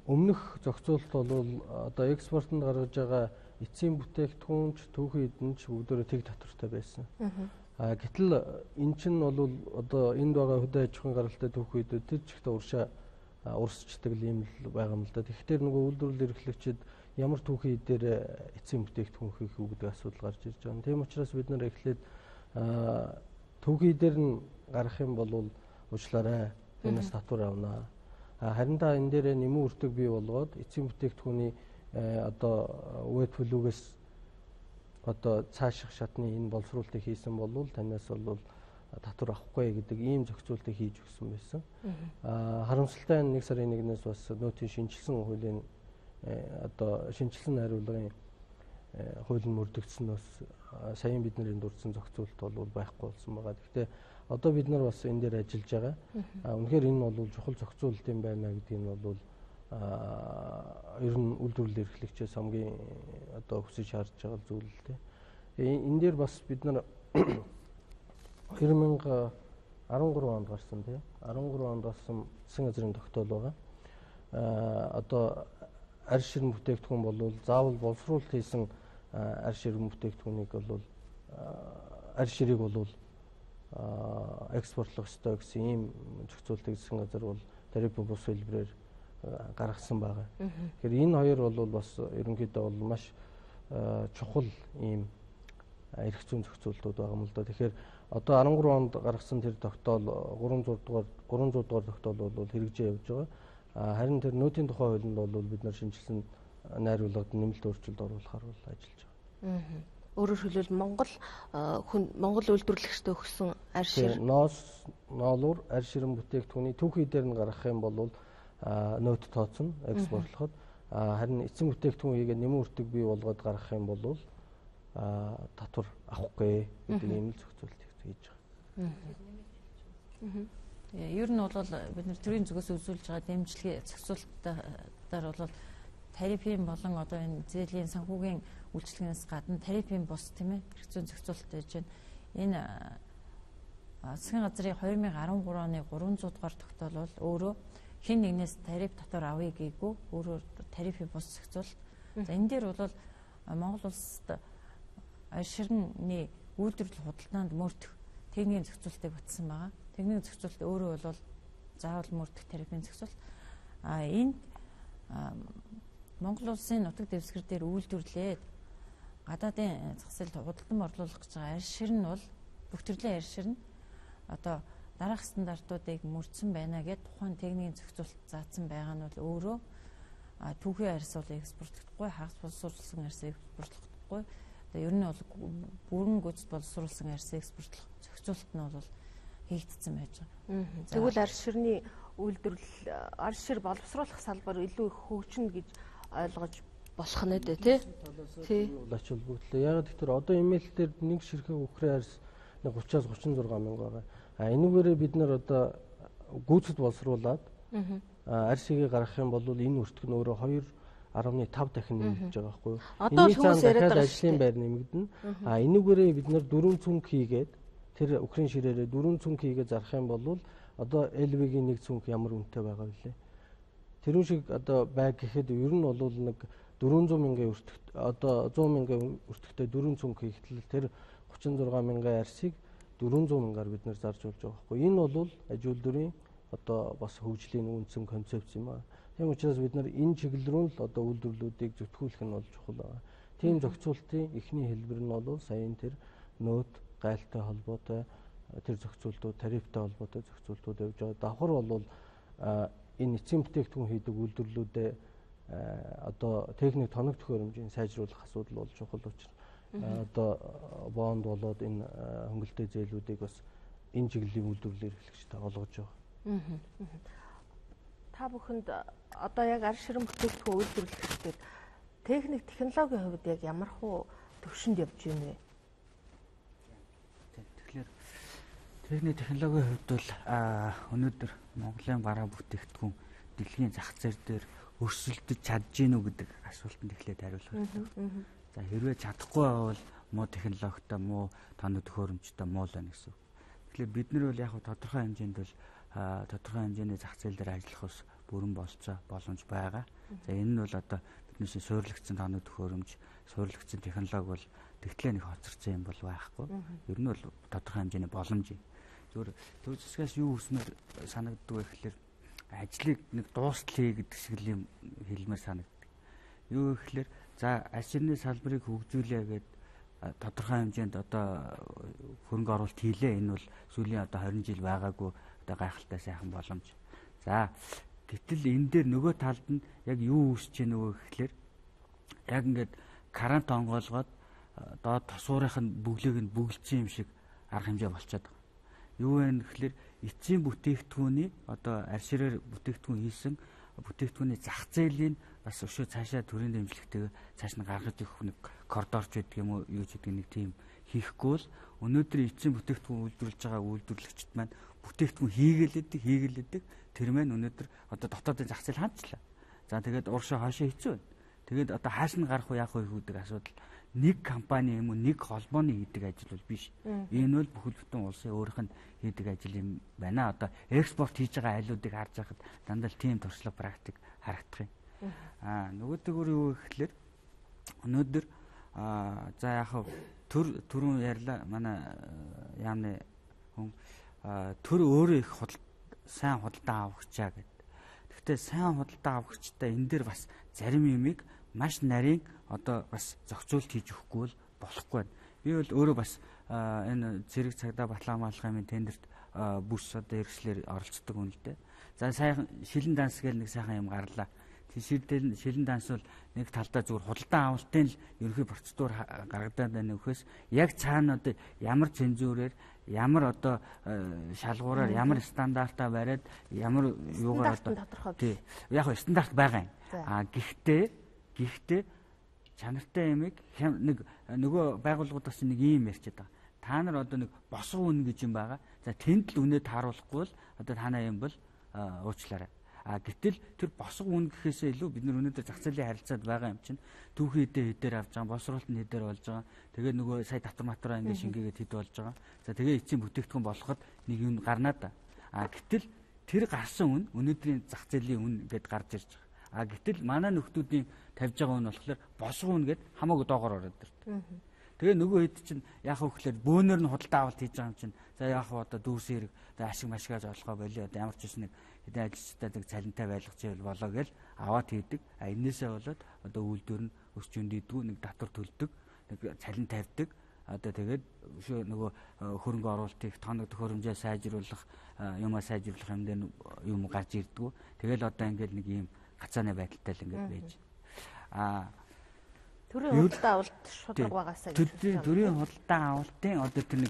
[SPEAKER 2] өмнөх зохицуулалт бол одоо экспортод гаргаж байгаа эцсийн бүтээгдэхүүнч, түүхий эдэнч бүгдөө тэг татвартай байсан. Гэтэл эн чинь бол одоо энд байгаа хөдөө аж ахуйн гаралтай түүхий эдүүд тэр чигтээ урсчдаг юм л байгаа юм л да. Тэгэхээр нөгөө үйлдвэрлэл эрхлэгчид ямар түүхий дээр эцсийн бүтээгдэхүүн хийх үү гэдэг асуудал гарч ирж байгаа. Тийм учраас бид нар эхлээд түүхий дээр нь гарах юм бол уучлаарай. Тэрнээс татвар авнаа. Харин та энэ дээр нэмэн үртэг бий болгоод эцсийн бүтээгдэхүүний одоо wet flue-гээс одоо цааших шатны энэ боловсруулалтыг хийсэн бол танаас бол татвар авахгүй гэдэг ийм зохицуултыг хийж өгсөн байсан. Харамсалтай нь 1 сарын 1-ээс бас нөөтийн шинжилсэн хуулийн одоо шинжилсэн найруулгын хууль нь мөрдөгдсөн бас саяхан бид нарын дурдсан зохицуулт бол байхгүй болсон байгаа. Гэхдээ одоо бид нар бас энэ дээр ажиллаж байгаа. Үнэхээр энэ бол чухал зохицуулт юм байна гэдгийг нь бол ер нь үйлдвэрлэл эрхлэгчээс хамгийн одоо хүсэж харж байгаа зүйл л дээ. Энэ дээр бас бид нар 2013 онд гарсан тийм 13 онд болсон засгийн газрын тогтоол байгаа. Одоо арьс ширэн бүтээгдэхүүн бол заавал боловсруулалт хийсэн арьс ширэн бүтээгдэхүүнийг бол арьс ширийг бол экспортлох ёстой гэсэн ийм зохицуултыг засгийн газар бол тарифын бус хэлбэрээр гаргасан байгаа. Тэгэхээр энэ хоёр бол бас ерөнхийдөө бол маш чухал ийм эрх зүйн зохицуултууд байгаа юм л да. Тэгэхээр одоо 13 онд гаргасан тэр тогтоол 300 дугаар тогтоол бол хэрэгжиж явж байгаа. Харин тэр нөөтийн тухай хуулинд бол бид нар шинжилсэн найруулгад нэмэлт өөрчлөлт оруулахар бол ажиллаж байгаа.
[SPEAKER 1] Өөрөөр хэлбэл Монгол үйлдвэрлэгчтэй өгсөн арьс шир
[SPEAKER 2] ноолуур арьс ширэн бүтээгдэхүүний түүхий дээр нь гаргах юм бол нөөт тооцно экспортлоход. Харин эцсийн бүтээгдэхүүн хийгээд нэмэн үртэг бий болгоод гаргах юм бол татвар авахгүй гэдэг ийм л зохицуулт хийж байгаа.
[SPEAKER 3] Ер нь бол бид нар төрийн зүгээс үзүүлж байгаа дэмжлэгийн зохицуултаар бол тарифын болон одоо энэ зээлийн санхүүгийн үйлчлэгнээс гадна тарифын бус тийм ээ эрх зүйн зохицуулт гэж байна. Энэ засгийн газрын 2013 оны 300 дугаар тогтоол бол өөрөө хэн нэгнээс тариф дотор авъя гээгүй өөрөөр тарифыг бус зохицуулалт. За энэ дээр бол Монгол улсад арширны үйлдвэрлэл худалдаанд мөрдөх техникийн зохицуултыг батсан байгаа. Техникийн зохицуулт өөрөө бол заавал мөрдөх тарифын зохицуулт. Энд Монгол улсын нутаг дэвсгэр дээр үйлдвэрлээд гадаадын зах зээлд худалдан орлуулах гэж байгаа аршир нь бол бүх төрлийн аршир нь одоо дараах стандартуудыг мөрдсөн байна гэд тухайн техникийн зохицуулт заасан байгаа нь бол өөрөө түүхий арьс бол экспортлохдохгүй, хагас боловсруулсан арьс экспортлохдохгүй. Тэгээ ер нь бол бүрэн гүйцэд боловсруулсан арьс экспортлох зохицуулт нь бол хийгдсэн байж байгаа.
[SPEAKER 1] Тэгвэл арширны үйлдвэрлэл аршир боловсруулах салбар илүү их хөгжинө гэж ойлгож болох нь дээ тий.
[SPEAKER 2] Ач холбогдлоо. Яг тэгэхээр одоо имэйл дээр нэг ширхэг үхрийн арьс 30-аас 36 мянга байгаа. Энүүгээрээ бид нар одоо гүйцэд боловсруулад арьсыг гаргах юм бол энэ өртөг нь өөрөө 2.5 дахин нэмэгдэж байгаа байхгүй юу? Энэний цаана дахиад ажлын байр нэмэгдэнэ. Энүүгээрээ бид нар 4 цүнх хийгээд тэр үхрийн ширээрээ 4 цүнх хийгээд зарах юм бол одоо LV-гийн нэг цүнх ямар үнэтэй байгаа вэ? Тэрүүн шиг одоо байг гэхэд ер нь бол нэг 400 мянган өртөгт одоо 100 мянган өртөгтэй 4 цүнх хийхдээ тэр 36 мянган арьсыг 400 мянгаар бид нар зарж болж байгаа байхгүй. Энэ бол аж үйлдвэрийн одоо бас хөгжлийн үндсэн концепц юм аа. Тийм учраас бид нар энэ чиглэл рүү л одоо үйлдвэрлэлүүдийг зөвтгүүлэх нь бол чухал байгаа. Тийм зохицуултын эхний хэлбэр нь бол саяын тэр нөөц гайлтай холбоотой тэр зохицуултууд, тарифтай холбоотой зохицуултууд явж байгаа. Давхар бол энэ эцсийн бүтээгдэхүүн хийдэг үйлдвэрлэлүүдээ одоо техник тоног төхөөрөмжийн сайжруулах асуудал бол чухал учраас одоо бонд болоод энэ хөнгөлтэй зээлүүдийг бас энэ чиглэлийн үйлдвэрлэлээр эрхлэгчтэй олгож байгаа.
[SPEAKER 1] Та бүхэнд одоо яг арширын бүтээгдэхүүн үйлдвэрлэгчдүүд техник технологийн хувьд яг ямар хуу төвшөнд явж байна вэ?
[SPEAKER 9] Тэгэхээр техник технологийн хувьд бол өнөөдөр Монголын бараа бүтээгдэхүүн дэлхийн зах зээл дээр өрсөлдөж чадж гин үү гэдэг асуултанд эхлээд хариулах хэрэгтэй. За хэрвээ чадахгүй байвал муу технологитой, муу тоног төхөөрөмжтэй муу л байна гэсэн. Тэгэхээр бид нар бол яг тодорхой хэмжээнд бол тодорхой хэмжээний зах зээл дээр ажиллах ус бүрэн болцоо боломж байгаа. За энэ нь бол одоо бидний суйрлагдсан тоног төхөөрөмж, суйрлагдсан технологи бол тэгтлээ нэг хоцорсон юм бол байхгүй. Ер нь бол тодорхой хэмжээний боломж юм. Зөвхөн төв засгаас юу хүснээр санагддаг вэ гэхээр ажлыг нэг дуустал гэдэг шиг л юм хэлмээр санагддаг. Юу гэхээр за арширны салбарыг хөгжүүлээ гэдэг тодорхой хэмжээнд одоо хөрөнгө оруулалт хийлээ. Энэ бол сүүлийн одоо 20 жил байгаагүй одоо гайхалтай сайхан боломж. За гэтэл энэ дээр нөгөө талд нь яг юу үүсэж байна вэ гэхээр яг ингээд карант онгоолгоод доод тосуурынх нь бүглийг нь бүгэлцсэн юм шиг арга хэмжээ болчиход байгаа. Юу вэ гэхээр эцсийн бүтээгдэхүүний одоо аршираар бүтээгдэхүүн хийсэн бүтээгдэхүүний зах зээлийн бас өшөө цаашаа төрийн дэмжлэгтэйг цааш нь гаргаж өгөх нэг коридорч гэдэг юм уу юу гэдэг нэг тийм хийхгүй л өнөөдөр эцсийн бүтээгдэхүүн үйлдвэрлэж байгаа үйлдвэрлэгчд маань бүтээгдэхүүн хийгэлээдэг тэр маань өнөөдөр одоо дотоодын зах зээл хандчлаа. За тэгээд ууршаа хаашаа хэцүү байна. Тэгээд одоо хааш нь гарах уу яах вэ гэдэг асуудал нэг компани юм уу нэг холбооны хийдэг ажил бол биш. Энэ бол бүхэл бүтэн улсын өөрийнх нь хийдэг ажил юм байна. Одоо экспорт хийж байгаа айлуудыг харж байхад дандаа л тийм туршлага практик харагдах юм. Нөгөөдөөр юу гэхэлэр өнөөдөр за яг түрүүн ярьла манай яамны хүн төр өөрөө их сайн худалдан авахчаа гэдэг. Гэхдээ сайн худалдан авахчтай энэ дээр бас зарим юмыг маш нарийн одоо бас зохицуулт хийж өгөхгүй бол болохгүй байна. Би бол өөрөө бас энэ зэрэг цагдаа Батлан хамгааллын тендерт бүс одоо хэрэгслэр оролцдог юм л дээ. За сайхан шилэн данс гэл нэг сайхан юм гарлаа. Тэр шилэн данс бол нэг талдаа зүгээр худалдан авалтын л ерөнхий процедур гаргадаад байна нөхөөс яг цаана одоо ямар цензурээр ямар одоо шалгуураар ямар стандартаа бариад ямар юугаар одоо тий яг стандарт байгаа юм. Гэхдээ чанартай юмыг нэг нөгөө байгууллагууд бас нэг юм ярьчихэд байгаа. Та нар одоо нэг босгоо үн гэж юм байгаа. За тэнд л үнэ тааруулахгүй бол одоо танаа юм бол уучлаарай. Гэтэл тэр босго үн гэхээсээ илүү бид нар өнөөдөр зах зээлийн харилцаанд байгаа юм чинь түүхий хэдээр авч байгаа, босруулалт нь хэдээр болж байгаа. Тэгээд нөгөө сая татвар матраа ингээд шингээгээд хэд болж байгаа. За тэгээ эцсийн бүтээгдэхүүн болоход нэг юм гарнаа да. Гэтэл тэр гарсан үн өнөөдрийн зах зээлийн үн гэдээ гарч ирж байгаа. А гэтэл манай нөхдүүдийн тавьж байгаа үн болохоор босго үн гэдээ хамаагүй доогоор ороод ирдэг. Тэгээ нөгөө хэд чинь яах вэ гэхээр бөөнөр нь худалдаа авалт хийж байгаа юм чинь. За яах вэ одоо дүүс хэрэг одоо ашиг машгаж олгоо болио одоо ямар ч юм нэг хэдэн ажилчтай нэг цалинтай байлгаж болоо гэл аваад хийдэг. А энээсээ болоод одоо үйлдвэр нь өсчөнд идэггүй нэг татвар төлдөг, нэг цалин тавьдаг. Одоо тэгээд нөгөө хөрөнгө оруулалтыг тоног төхөөрөмжөө сайжруулах, юмаа сайжруулах юм дээр юм гарч ирдэггүй. Тэгэл одоо ингээд нэг юм гацааны байдалтай л ингээд байж.
[SPEAKER 1] Төрийн худалдаа авалт шударга байгаасаа
[SPEAKER 9] төрийн худалдаа авалтын одоо тэр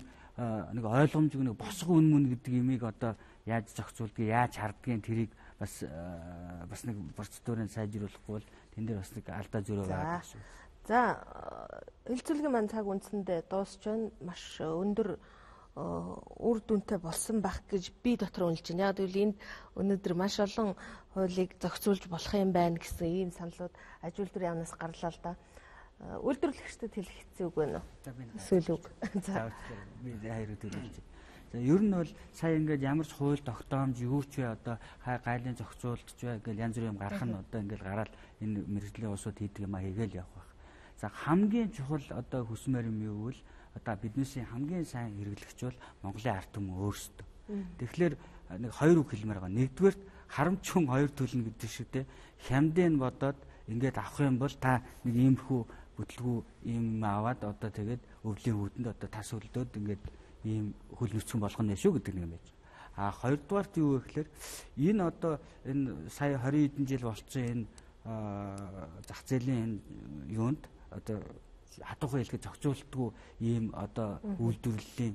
[SPEAKER 9] нэг ойлгомжгүй нэг босго үн мөн гэдэг имийг одоо яаж зохицуулдгийг, яаж харддгийг тэрийг бас нэг процедурыг сайжруулахгүй бол тэн дээр бас нэг алдаа зөрөө байгаа шүү.
[SPEAKER 1] За хэлцүүлгийн маань цаг үндсэндээ дуусч байна. Маш өндөр үр дүнтэй болсон байх гэж би дотор үнэлж байна. Яг гэвэл энд өнөөдөр маш олон хуулийг зохицуулж болох юм байна гэсэн ийм саналууд аж үйлдвэрийн яамнаас гарлаа л да. Үйлдвэрлэгчдэд хэлэх хэцүү үг байна уу? Эсвэл үг.
[SPEAKER 9] За би хайрыг төлөвлөж. За ер нь бол сая ингээд ямар ч хууль тогтоомж юу ч вэ одоо гайлын зохицуултч вэ гэл янз бүрийн юм гарах нь одоо ингээд гараад энэ мэргэжлийн улсууд хийдэг юм а хийгээл явах байх. За хамгийн чухал одоо хүсмээр юм юу вэ? Одоо биднээсийн хамгийн сайн хэрэглэгч бол Монголын ард түмэн өөрсдөө. Тэгэхээр нэг хоёр үг хэлмээр байгаа. Нэгдүгээр харамч хүн хоёр төлнө гэдэг шиг те хямдын бодоод ингээд авах юм бол та нэг иймэрхүү бүтлгүү ийм аваад одоо тэгээд өвлийн хүүтэнд одоо тас хөлдөөд ингээд ийм хөл нүцгэн болох нь шүү гэдэг нэг юм байж. А хоёрдугаарт юу вэ гэхээр энэ одоо энэ сая 20 хэдэн жил болцсон энэ зах зээлийн юунд одоо хатуухан хэлгээд зохицуултгүй ийм одоо үйлдвэрлэлийн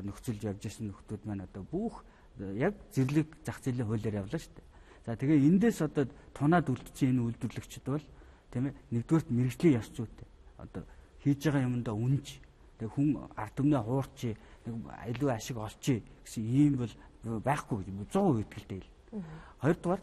[SPEAKER 9] нөхцөлж явж ирсэн нөхдүүд маань одоо бүх яг зэрлэг зах зээлийн хуулиар явлаа шүү дээ. За тэгээ эндээс одоо тунаад үлдсэн энэ үйлдвэрлэгчд бол тийм ээ нэгдүгээрт мэрэгжлийн ёс зүйтэй одоо хийж байгаа юмдаа үнж тэг хүн ард түмнээ хуурч нэг илүү ашиг олчих гэсэн ийм бол байхгүй гэж 100% итгэлтэй хэл. Хоёрдугаар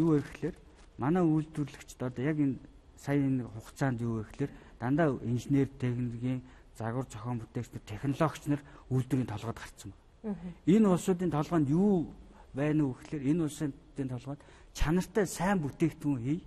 [SPEAKER 9] юу вэ гэхээр манай үйлдвэрлэгчд одоо яг энэ сая энэ хугацаанд юу вэ гэхээр дандаа инженер техникийн загвар зохион бүтээгч технологич нар үйлдвэрийн толгойд гарцсан байна. Энэ улсуудын толгойд юу байна уу гэхээр энэ улсын толгойд чанартай сайн бүтээгдэхүүн хий.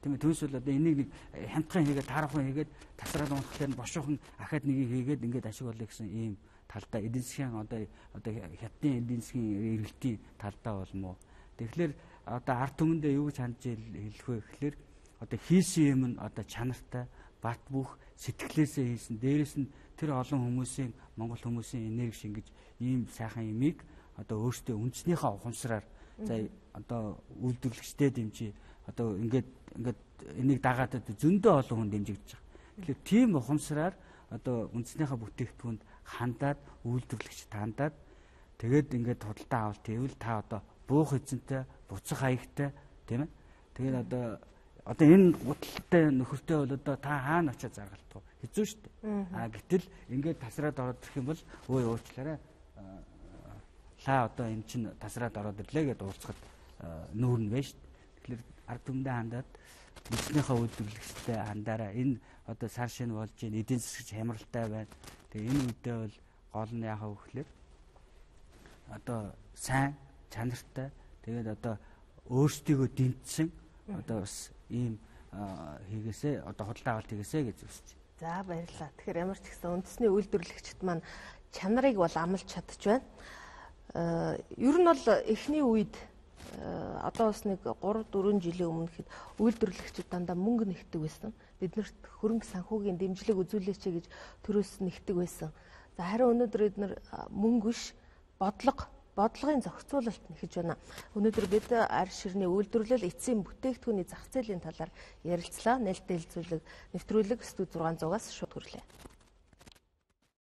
[SPEAKER 9] Тийм ээ түүнээс бол одоо энийг нэг хямдхан хийгээд таархан хийгээд тасраад унахлаар бошуухан ахаад нэгийг хийгээд ингээд ашиг олё гэсэн ийм талдаа эдийн засгийн одоо хятадын эдийн засгийн эргэлтийн талдаа болмоо. Тэгэхээр одоо ард түмэндээ юу гэж хандж хэлэх вэ гэхээр одоо хийсэн юм нь одоо чанартай бат бөх сэтгэлээсээ хийсэн. Дээрээс нь тэр олон хүмүүсийн Монгол хүмүүсийн энерги шингэж ийм сайхан юмыг одоо өөртөө үндснийхээ ухамсараар за одоо үйлдвэрлэгчтэй дэмжиж одоо ингээд энийг дагаад зөндөө олон хүн дэмжигдэж байгаа. Тэгэхээр тийм ухамсараар одоо үндснийхээ бүтээгдэхүүнд хандаад үйлдвэрлэгч тандаад тэгээд ингээд худалдаа авалт хийвэл та одоо буух эзэнтэй, буцах хаягтай тийм ээ. Тэгээд одоо энэ гуталтай нөхөртэй бол одоо та хаана очиад заргалдах вэ? Хэцүү шүү дээ. Гэтэл ингээд тасраад ороод ирэх юм бол өө уучлаарай. Одоо энэ чинь тасраад ороод ирлээ гэдээ уулзахад нүүрнэ байж шүү дээ. Тэгэхээр ард түмэндээ хандаад эзнийхээ үйлдвэрлэгчтэй хандаараа энэ одоо сар шинэ болж ийн эдийн засгч хямралтай байна. Тэгээ энэ үедээ бол гол нь яахаа вөхлөөр одоо сайн чанартай тэгээд одоо өөрсдийгөө дэмжсэн одоо бас ийм хийгээсээ одоо худалдаа авалт хийгээсээ гэж үзэж байна.
[SPEAKER 1] За баярлалаа. Тэгэхээр ямар ч гэсэн үндэсний үйлдвэрлэгчид маань чанарыг бол амлаж чадчих байна. Ер нь бол эхний үед одоо бас нэг 3-4 жилийн өмнөд үйлдвэрлэгчид дандаа мөнгө нэгдэг байсан. Биднэрт хөрөнгө санхүүгийн дэмжлэг үзүүлээч гэж төрөөс нэгдэг байсан. За харин өнөөдөр эдгээр мөнгө биш бодлогын зохицуулалт нэхэж байна. Өнөөдөр бид арь ширний үйлдвэрлэл эцсийн бүтээгдэхүүний зах зээлийн талаар ярилцлаа. Нээлттэй хэлцүүлэг нэвтрүүлэг студи 600-аас шууд хүрлээ.